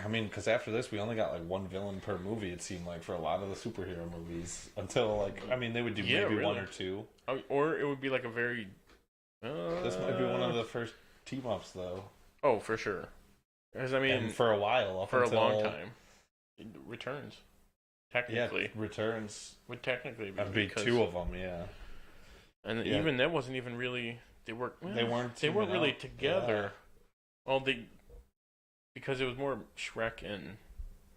mean, because after this, we only got like 1 villain per movie. It seemed like for a lot of the superhero movies, until they would do maybe really. 1 or 2, or it would be like a very This might be one of the first team-ups, though. Oh, for sure. Because, I mean... And for a while. For a long time. It returns. Technically. Yeah, returns. Would technically be. That'd be 2 of them, yeah. And even that wasn't even really... They weren't really together. Yeah. Well, because it was more Shrek and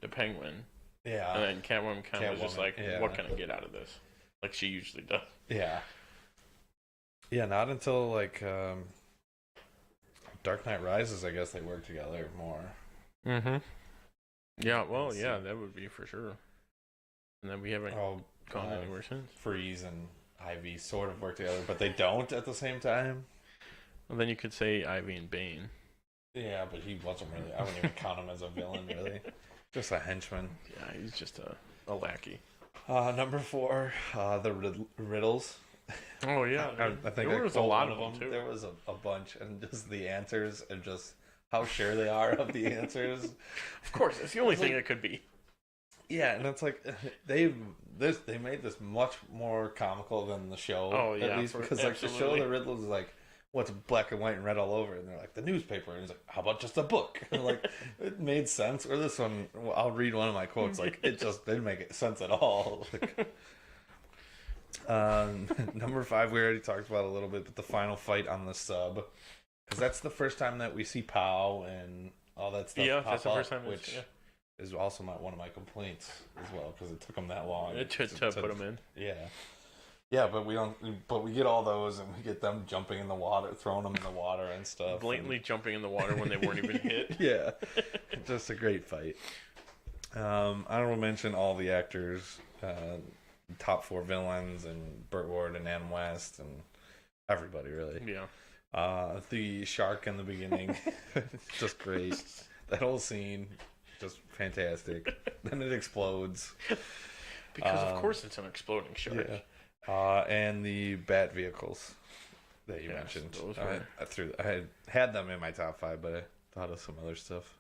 the Penguin. Yeah. And then Catwoman kind of was just like, what can I get out of this? Like she usually does. Yeah. Yeah, not until like Dark Knight Rises, I guess they work together more. Mm-hmm. Yeah, well, yeah, that would be for sure. And then we haven't gone anywhere since. Freeze and Ivy sort of work together, but they don't at the same time. Well, then you could say Ivy and Bane. Yeah, but he wasn't really. I wouldn't even count him as a villain, really. Just a henchman. Yeah, he's just a lackey. Number 4, the riddles. Oh yeah, I think there was a lot of them too. There was a bunch, and just the answers and just how sure they are of the answers. Of course, it's the only thing it could be. Yeah, and it's like they made this much more comical than the show. Oh yeah, at least because like the show, the riddles is like what's black and white and red all over, and they're like the newspaper, and it's like how about just a book? And like it made sense. Or this one, I'll read one of my quotes. Like it just didn't make sense at all. Like, number 5, we already talked about a little bit, but the final fight on the sub, because that's the first time that we see Pow and all that stuff. Yeah, that's the first time. Which is also not one of my complaints as well, because it took them that long to put them in. Yeah, but we don't. But we get all those, and we get them jumping in the water, throwing them in the water and stuff. Blatantly jumping in the water when they weren't even hit. Yeah, just a great fight. Honorable mention all the actors, top 4 villains, and Burt Ward and Ann West, and everybody really. Yeah. The shark in the beginning, just great. That whole scene, just fantastic. Then it explodes. Because of course it's an exploding shark. Yeah. And the bat vehicles that you mentioned. I had them in my top 5, but I thought of some other stuff.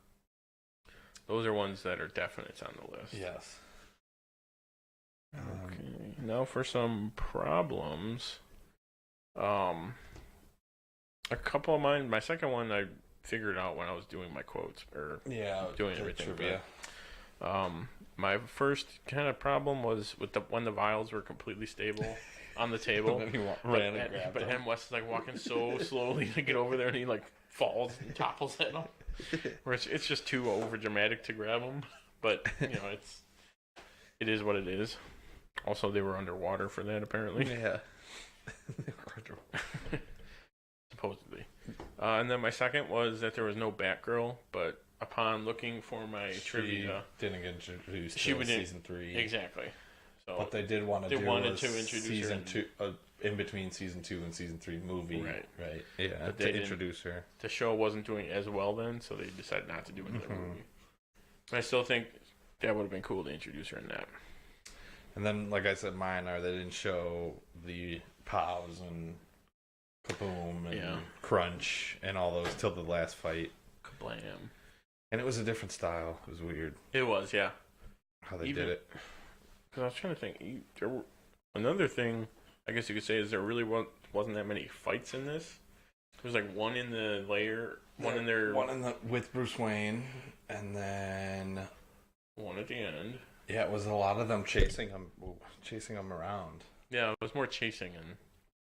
Those are ones that are definite on the list. Yes. Okay. Now for some problems. A couple of mine. My second one I figured out when I was doing my quotes or doing everything. Trivia. My first kind of problem was with when the vials were completely stable on the table. And then he ran and grabbed them. But M. West is like walking so slowly to get over there, and he like falls and topples at him. Where it's just too over dramatic to grab him. But you know, it is what it is. Also, they were underwater for that apparently. Yeah. Supposedly. And then my second was that there was no Batgirl, but upon looking for my trivia, didn't get introduced she to season 3. Exactly. So but they did want to they do wanted to introduce season her 2 in between season 2 and season 3 movie. Right. Yeah, but to introduce her. The show wasn't doing as well then, so they decided not to do another movie. But I still think that would have been cool to introduce her in that. And then, like I said, mine are they didn't show the Pows and Kaboom and Crunch and all those till the last fight. Kablam. And it was a different style. It was weird. It was, yeah. How they did it. Because I was trying to think. Another thing, I guess you could say, is there really wasn't that many fights in this. There was like one in the lair, one in there. One with Bruce Wayne, and then one at the end. Yeah, it was a lot of them chasing him around. Yeah, it was more chasing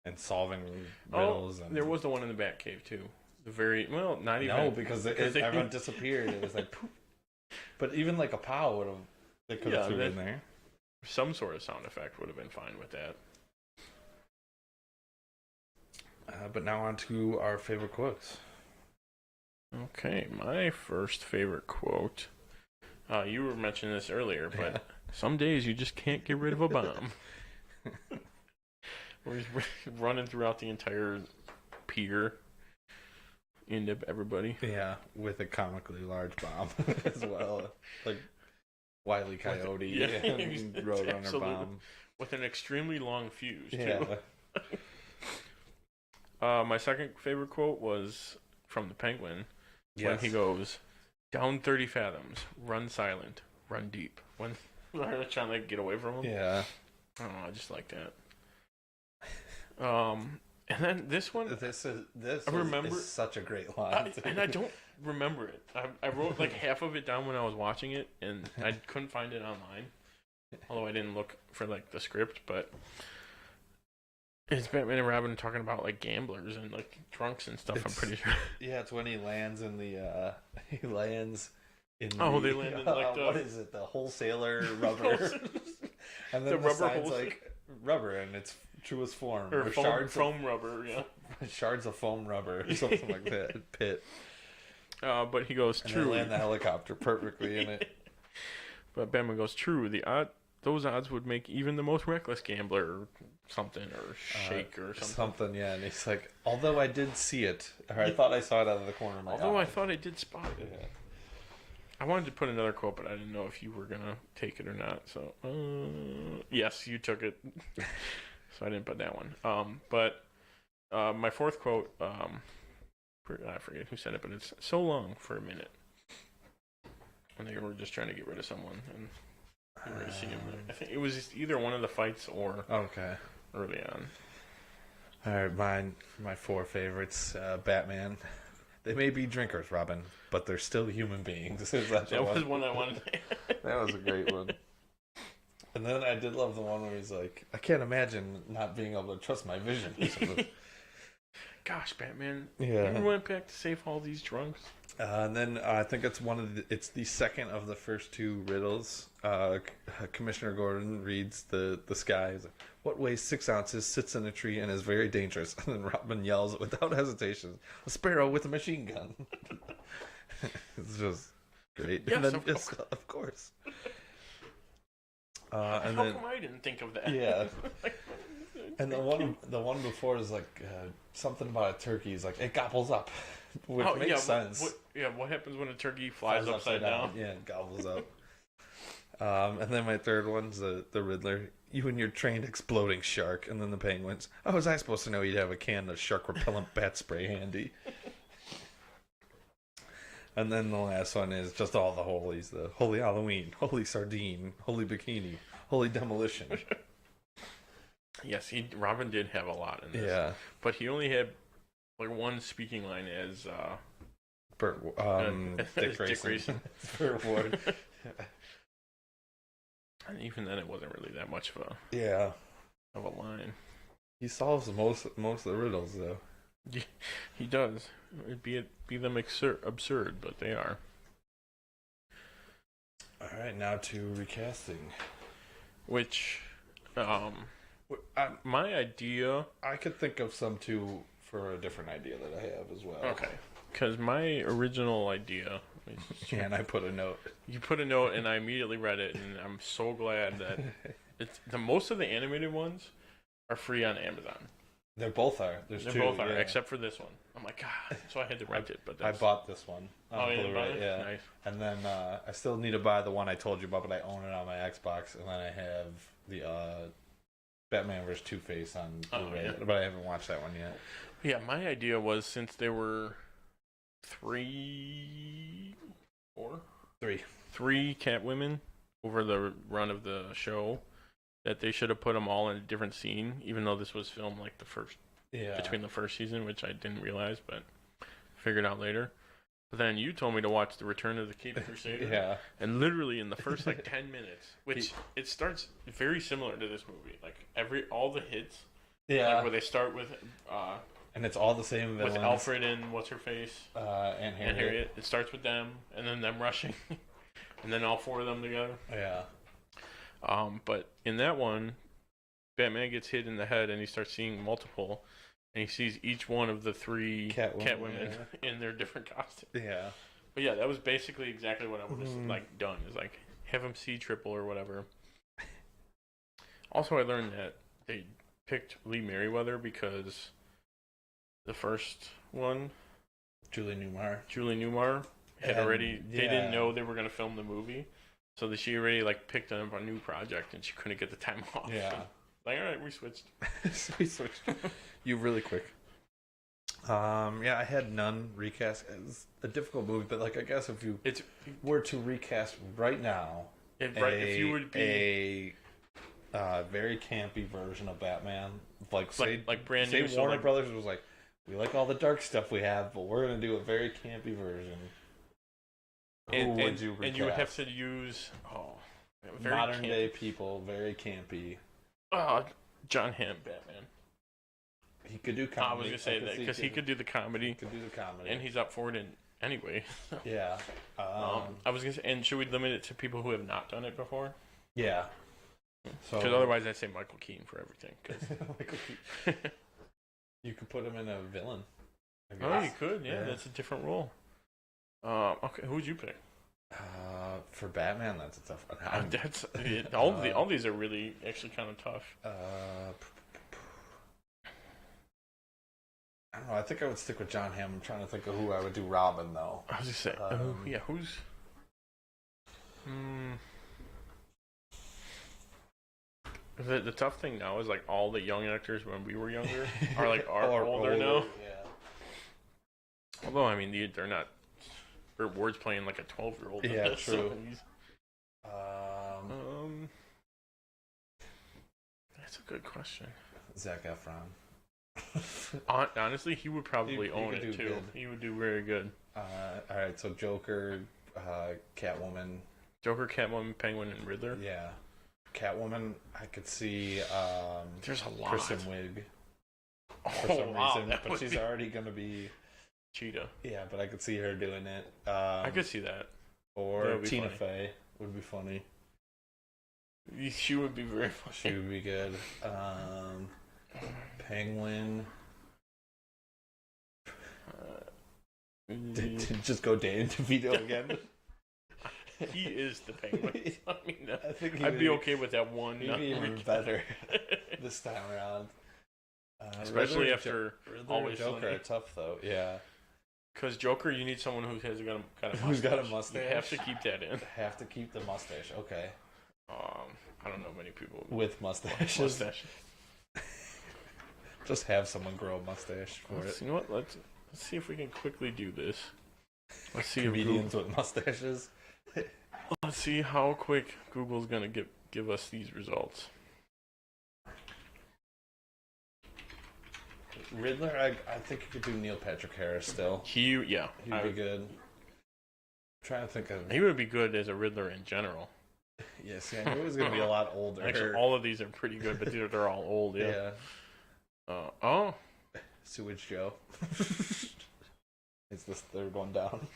and solving riddles. And there was the one in the Batcave too. Not even. No, because everyone disappeared. It was like poof. But even like a POW would have. They could have threw in there. Some sort of sound effect would have been fine with that. But now on to our favorite quotes. Okay, my first favorite quote. You were mentioning this earlier, but some days you just can't get rid of a bomb. Where he's running throughout the entire pier into everybody. Yeah, with a comically large bomb as well. Like Wile E. Coyote and Roadrunner bomb. With an extremely long fuse, too. My second favorite quote was from the Penguin. When he goes, down 30 fathoms, run silent, run deep. When they're trying to get away from him. Yeah. I don't know, I just like that. And then this one, I remember is such a great line, and I don't remember it. I wrote like half of it down when I was watching it, and I couldn't find it online. Although I didn't look for like the script, but it's Batman and Robin talking about like gamblers and like drunks and stuff. I'm pretty sure. Yeah, it's when he lands in the they land in like what is it? The wholesaler rubber, and then the rubber sign's like rubber, and it's truest form or foam rubber, yeah, shards of foam rubber, or something like that. Pit. But he goes, true. And they land the helicopter perfectly in it. But Batman goes, true. Those odds would make even the most reckless gambler or something, or shake or something. Something, yeah. And he's like, although I did see it, or I thought I saw it out of the corner of my eye. Although I thought I did spot it. Yeah. I wanted to put another quote, but I didn't know if you were going to take it or not. So, yes, you took it. So I didn't put that one. But my fourth quote, I forget who said it, but it's so long for a minute. And they were just trying to get rid of someone, and you were going to see him. I think it was either one of the fights or early on. All right, my four favorites. Batman. They may be drinkers, Robin, but they're still human beings. That was one I wanted to That was a great one. And then I did love the one where he's like, I can't imagine not being able to trust my vision. Gosh, Batman. Yeah. You went back to save all these drunks. And then I think it's the second of the first two riddles. Commissioner Gordon reads the sky. He's like, what weighs 6 ounces, sits in a tree, and is very dangerous? And then Robin yells without hesitation, a sparrow with a machine gun. It's just great. Yes, and then, of course. And How come I didn't think of that? Yeah. And the one before is like something about a turkey. He's like, it gobbles up, which makes sense. What happens when a turkey flies upside down? Yeah, it gobbles up. And then my third one's the Riddler. You and your trained exploding shark. And then the Penguins. How was I supposed to know you'd have a can of shark repellent bat spray handy? And then the last one is just all the holies. The Holy Halloween, Holy Sardine, Holy Bikini, Holy Demolition. Yes, Robin did have a lot in this. Yeah. But he only had like one speaking line as Dick Grayson. Burt Ward. And even then, it wasn't really that much of a line. He solves most of the riddles, though. Yeah, he does. It'd be them absurd, but they are. All right, now to recasting, which, my idea. I could think of some too for a different idea that I have as well. Okay, because my original idea. And I put a note. You put a note, and I immediately read it, and I'm so glad that it's most of the animated ones are free on Amazon. They both are. They both are, except for this one. I'm like, God, so I had to rent it. But I bought this one. You didn't buy it? Yeah. Nice. And then I still need to buy the one I told you about, but I own it on my Xbox. And then I have the Batman vs. Two-Face on Blu-ray, but I haven't watched that one yet. Yeah, my idea was since there were three Catwomen over the run of the show, that they should have put them all in a different scene, even though this was filmed like between the first season, which I didn't realize, but figured out later. But then you told me to watch The Return of the Caped Crusader. Yeah. And literally in the first like 10 minutes, which it starts very similar to this movie, like all the hits. Yeah. Like where they start with and it's all the same villains. With Alfred and what's her face? And Harriet. It starts with them, and then them rushing, and then all four of them together. Yeah. But in that one, Batman gets hit in the head, and he starts seeing multiple, and he sees each one of the three Catwomen in their different costumes. Yeah. But yeah, that was basically exactly what I would have like done. Is like have him see triple or whatever. Also, I learned that they picked Lee Merriweather because the first one, Julie Newmar had already. They didn't know they were going to film the movie, so that she already like picked up a new project and she couldn't get the time off. Yeah. Like, all right, we switched. You really quick. Yeah, I had none recast. It's a difficult movie, but like I guess if you were to recast right now, if you would be very campy version of Batman. Like brand say new. Warner Brothers was like, we like all the dark stuff we have, but we're gonna do a very campy version. Who would you recast? And you would have to use modern day people, very campy. John Hamm Batman. He could do comedy. I was gonna say that because he could do the comedy. He could do the comedy, and he's up for it anyway. Yeah. I was gonna say, and should we limit it to people who have not done it before? Yeah. So because otherwise, I say Michael Keaton for everything. Michael Keaton. You could put him in a villain. Oh, you could. Yeah, that's a different role. Okay, who would you pick? For Batman, that's a tough one. All these are really actually kind of tough. I don't know. I think I would stick with John Hamm. I'm trying to think of who I would do Robin though. I was just saying. Who's? The tough thing now is like all the young actors when we were younger are like older now. Yeah. Although I mean they're not. Burt Ward's playing like a 12-year-old. Yeah, true. That's a good question. Zac Efron. Honestly, he would probably own it too. Good. He would do very good. All right, so Joker, Catwoman. Joker, Catwoman, Penguin, and Riddler. Yeah. Catwoman, I could see there's a lot. Kristen Wiig for some reason, but she's already going to be Cheetah. Yeah, but I could see her doing it. I could see that. Or Tina Fey would be funny. She would be very funny. She would be good. Penguin. Just go Danny DeVito again. He is the Penguin. I mean, I'd be okay with that one. He'd be even better this time around. Especially after always Joker are tough though. Yeah. Because Joker, you need someone who has got a mustache. Who's got a mustache? You have to keep that in. Have to keep the mustache. Okay. I don't know many people with mustaches. Just have someone grow a mustache for it. You know what? Let's see if we can quickly do this. Let's see comedians with mustaches. Let's see how quick Google's gonna give us these results. Riddler, I think you could do Neil Patrick Harris still. He'd be good. I'm trying to think of. He would be good as a Riddler in general. Yes, yeah, I knew he was going to be a lot older. Actually, all of these are pretty good, but they're all old. Yeah. Sewage Joe. It's this third one down.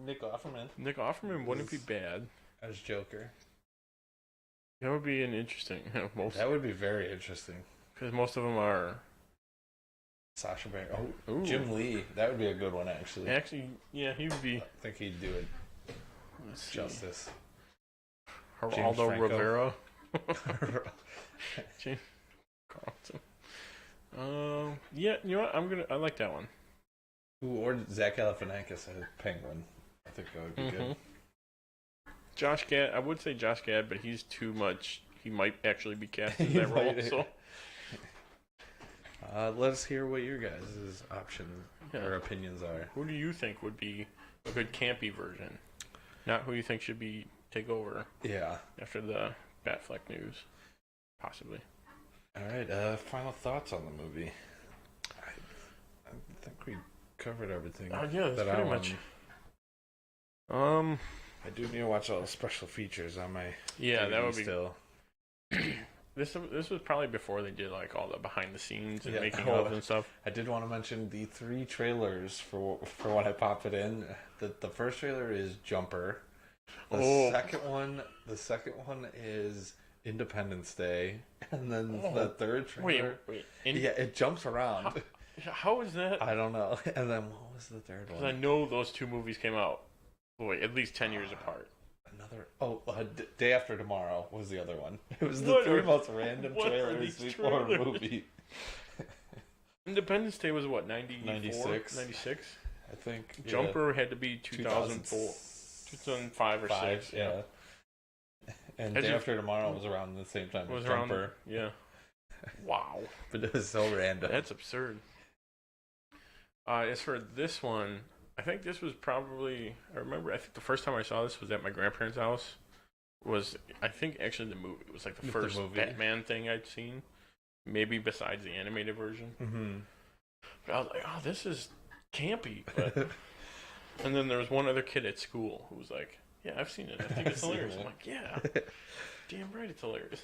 Nick Offerman. Nick Offerman wouldn't be bad as Joker. That would be an interesting. That would be very interesting. Because most of them are Sacha Baron. Oh, Jim Lee. That would be a good one, actually. Actually, yeah, he would be. I think he'd do it. Justice. Geraldo Rivera. James Carlton. Yeah, you know what? I like that one. Or Zach Galifianakis as Penguin. I think that would be good. Josh Gad. I would say Josh Gad, but he's too much. He might actually be cast in that role. So. Let us hear what your guys' options or opinions are. Who do you think would be a good campy version? Not who you think should take over. Yeah. After the Batfleck news, possibly. All right. Final thoughts on the movie. I think we covered everything. Yeah, that's pretty much. I do need to watch all the special features on my. Yeah, TV that would be still. This was probably before they did like all the behind the scenes and making of and stuff. I did want to mention the 3 trailers for when I pop it in. The first trailer is Jumper. The second one is Independence Day, and then the third trailer. Wait. Yeah, it jumps around. How is that? I don't know. And then what was the third one? Because I know those 2 movies came out. At least 10 years apart. Day After Tomorrow was the other one. It was the 3 most random trailers before a movie. Independence Day was what, 96? 96? I think. Jumper had to be 2004. 2005 or 6. Yeah. And Day After Tomorrow was around the same time as Jumper. Yeah. Wow. But it was so random. That's absurd. As for this one, I think this was probably. I think the first time I saw this was at my grandparents' house. was, I think, actually the movie. It was like the first Batman thing I'd seen. Maybe besides the animated version. Mm-hmm. But I was like, oh, this is campy. But and then there was one other kid at school who was like, yeah, I've seen it. I think it's hilarious. I'm like, yeah, damn right, it's hilarious.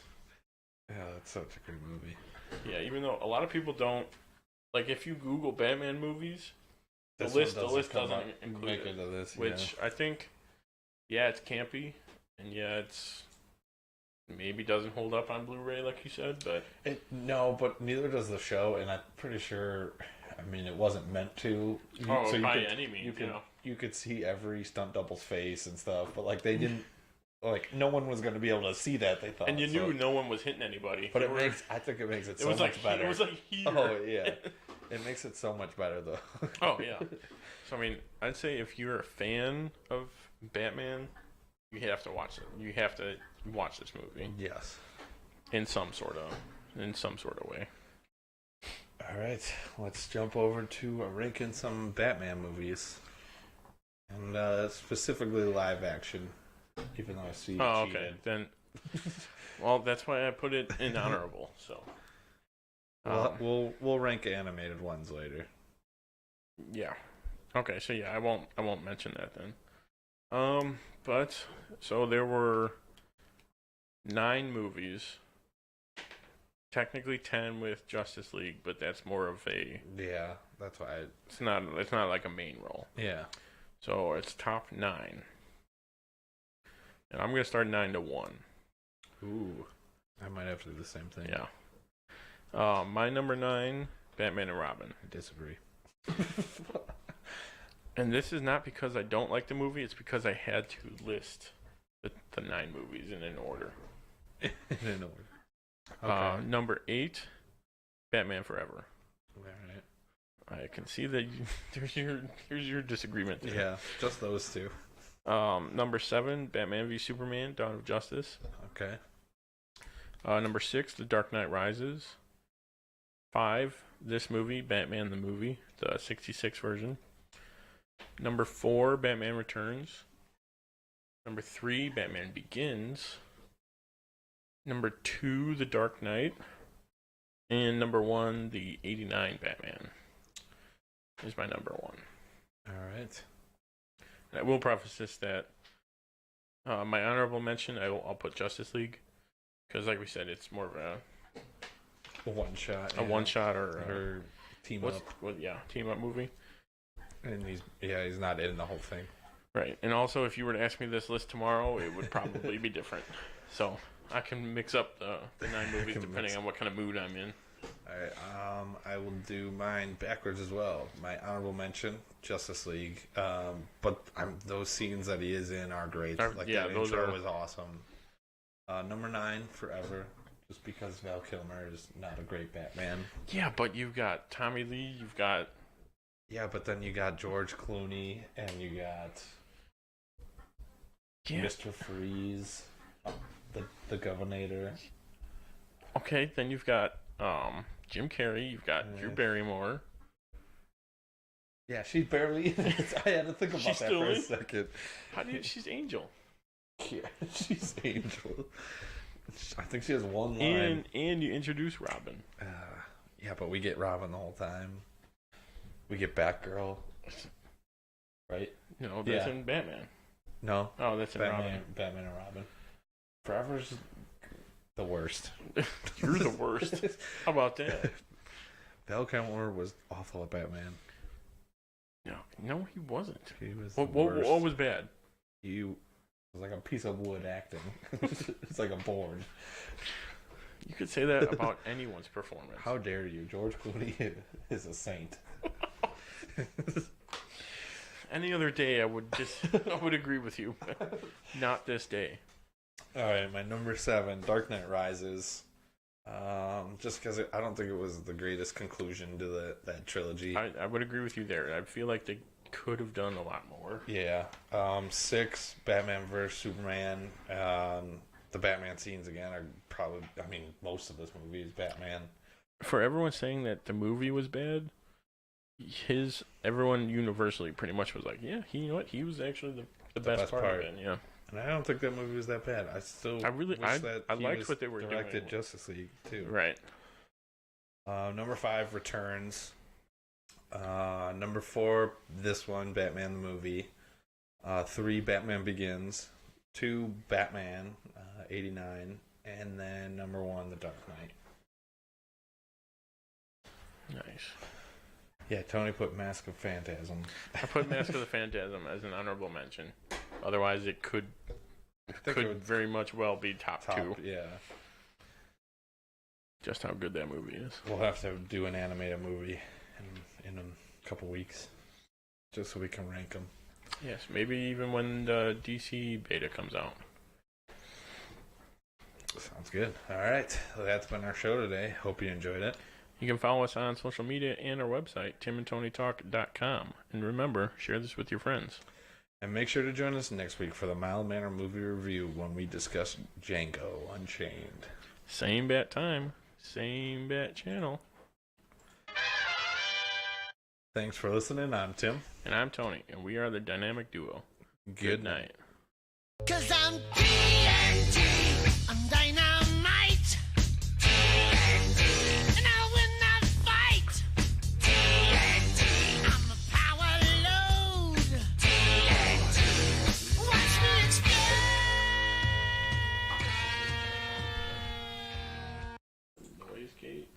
Yeah, that's such a good movie. Yeah, even though a lot of people don't, like, if you Google Batman movies, the This list one doesn't include make it to this, which I think, yeah, it's campy, and yeah, it's maybe doesn't hold up on Blu-ray like you said, but no, but neither does the show, and I'm pretty sure. I mean, it wasn't meant to. So by any means, you could see every stunt double's face and stuff, but like they didn't. Like no one was going to be able to see that. They thought, and you knew no one was hitting anybody. But I think it makes it so much better. It was like here. Oh yeah, it makes it so much better though. Oh yeah. So I mean, I'd say if you're a fan of Batman, you have to watch it. You have to watch this movie. Yes. In some sort of way. All right, let's jump over to ranking some Batman movies, and specifically live action. Even though I see. Oh, okay. Then, well, that's why I put it in honorable. So, we'll rank animated ones later. Yeah. Okay. So yeah, I won't mention that then. But so there were 9 movies. Technically 10 with Justice League, but that's more of a. Yeah, that's why. It's not like a main role. Yeah. So it's top 9. And I'm gonna start 9 to 1. Ooh, I might have to do the same thing. Yeah. My number 9, Batman and Robin. I disagree. And this is not because I don't like the movie. It's because I had to list the 9 movies in an order. In an order. Okay. Number 8, Batman Forever. All right. I can see that here's your disagreement there. Yeah, just those two. Number 7, Batman v Superman: Dawn of Justice. Okay. Number 6, The Dark Knight Rises. 5, this movie, Batman the movie, the 66 version. Number 4, Batman Returns. Number 3, Batman Begins. Number 2, The Dark Knight. And number 1, the 89 Batman is my number 1. All right. I will preface this that my honorable mention, I'll put Justice League, because like we said, it's more of a one shot, one shot or team up. Team up movie. And he's not in the whole thing. Right, and also if you were to ask me this list tomorrow, it would probably be different. So I can mix up the 9 movies depending on what kind of mood I'm in. Alright, I will do mine backwards as well. My honorable mention, Justice League. But those scenes that he is in are great. That intro was awesome. Number 9, Forever. Just because Val Kilmer is not a great Batman. Yeah, but you've got Tommy Lee, you've got... Yeah, but then you got George Clooney, and you got Mr. Freeze, the Governor. Okay, then you've got Jim Carrey, you've got Drew Barrymore. Yeah, she's barely. I had to think about that for a second. She's Angel. Yeah, she's Angel. I think she has one line. And you introduce Robin. Yeah, but we get Robin the whole time. We get Batgirl. Right? No, that's in Batman. No. Oh, that's in Robin. Batman and Robin. Forever's the worst. You're the worst. How about that? Val Kilmer was awful at Batman. No, he wasn't. He was what was bad? He was like a piece of wood acting. It's like a board. You could say that about anyone's performance. How dare you? George Clooney is a saint. Any other day, I would agree with you. Not this day. All right, my number 7, Dark Knight Rises. Just because I don't think it was the greatest conclusion to that trilogy. I would agree with you there. I feel like they could have done a lot more. Yeah. 6, Batman vs Superman. The Batman scenes again are probably. I mean, most of this movie is Batman. For everyone saying that the movie was bad, everyone universally pretty much was like, yeah, you know what? He was actually the best part of it. Yeah. And I don't think that movie was that bad. I wish that I he liked was what they were directed doing. Justice League too. Right. Number 5, Returns. Number 4, this one, Batman the movie. 3, Batman Begins. 2, Batman, 89. And then number 1, The Dark Knight. Nice. Yeah, Tony put Mask of Phantasm. I put Mask of the Phantasm as an honorable mention. Otherwise, it could very much well be top 2. Yeah. Just how good that movie is. We'll have to do an animated movie in a couple weeks, just so we can rank them. Yes, maybe even when the DC beta comes out. Sounds good. All right, well, that's been our show today. Hope you enjoyed it. You can follow us on social media and our website, timandtonytalk.com. And remember, share this with your friends. And make sure to join us next week for the Mild Manner movie review when we discuss Django Unchained. Same bat time, same bat channel. Thanks for listening. I'm Tim. And I'm Tony, and we are the dynamic duo. Good night. 'Cause I'm TNT, I'm dynamite. TNT, and I'll win that fight. TNT, I'm a power load. TNT, watch me explode. Noise gate.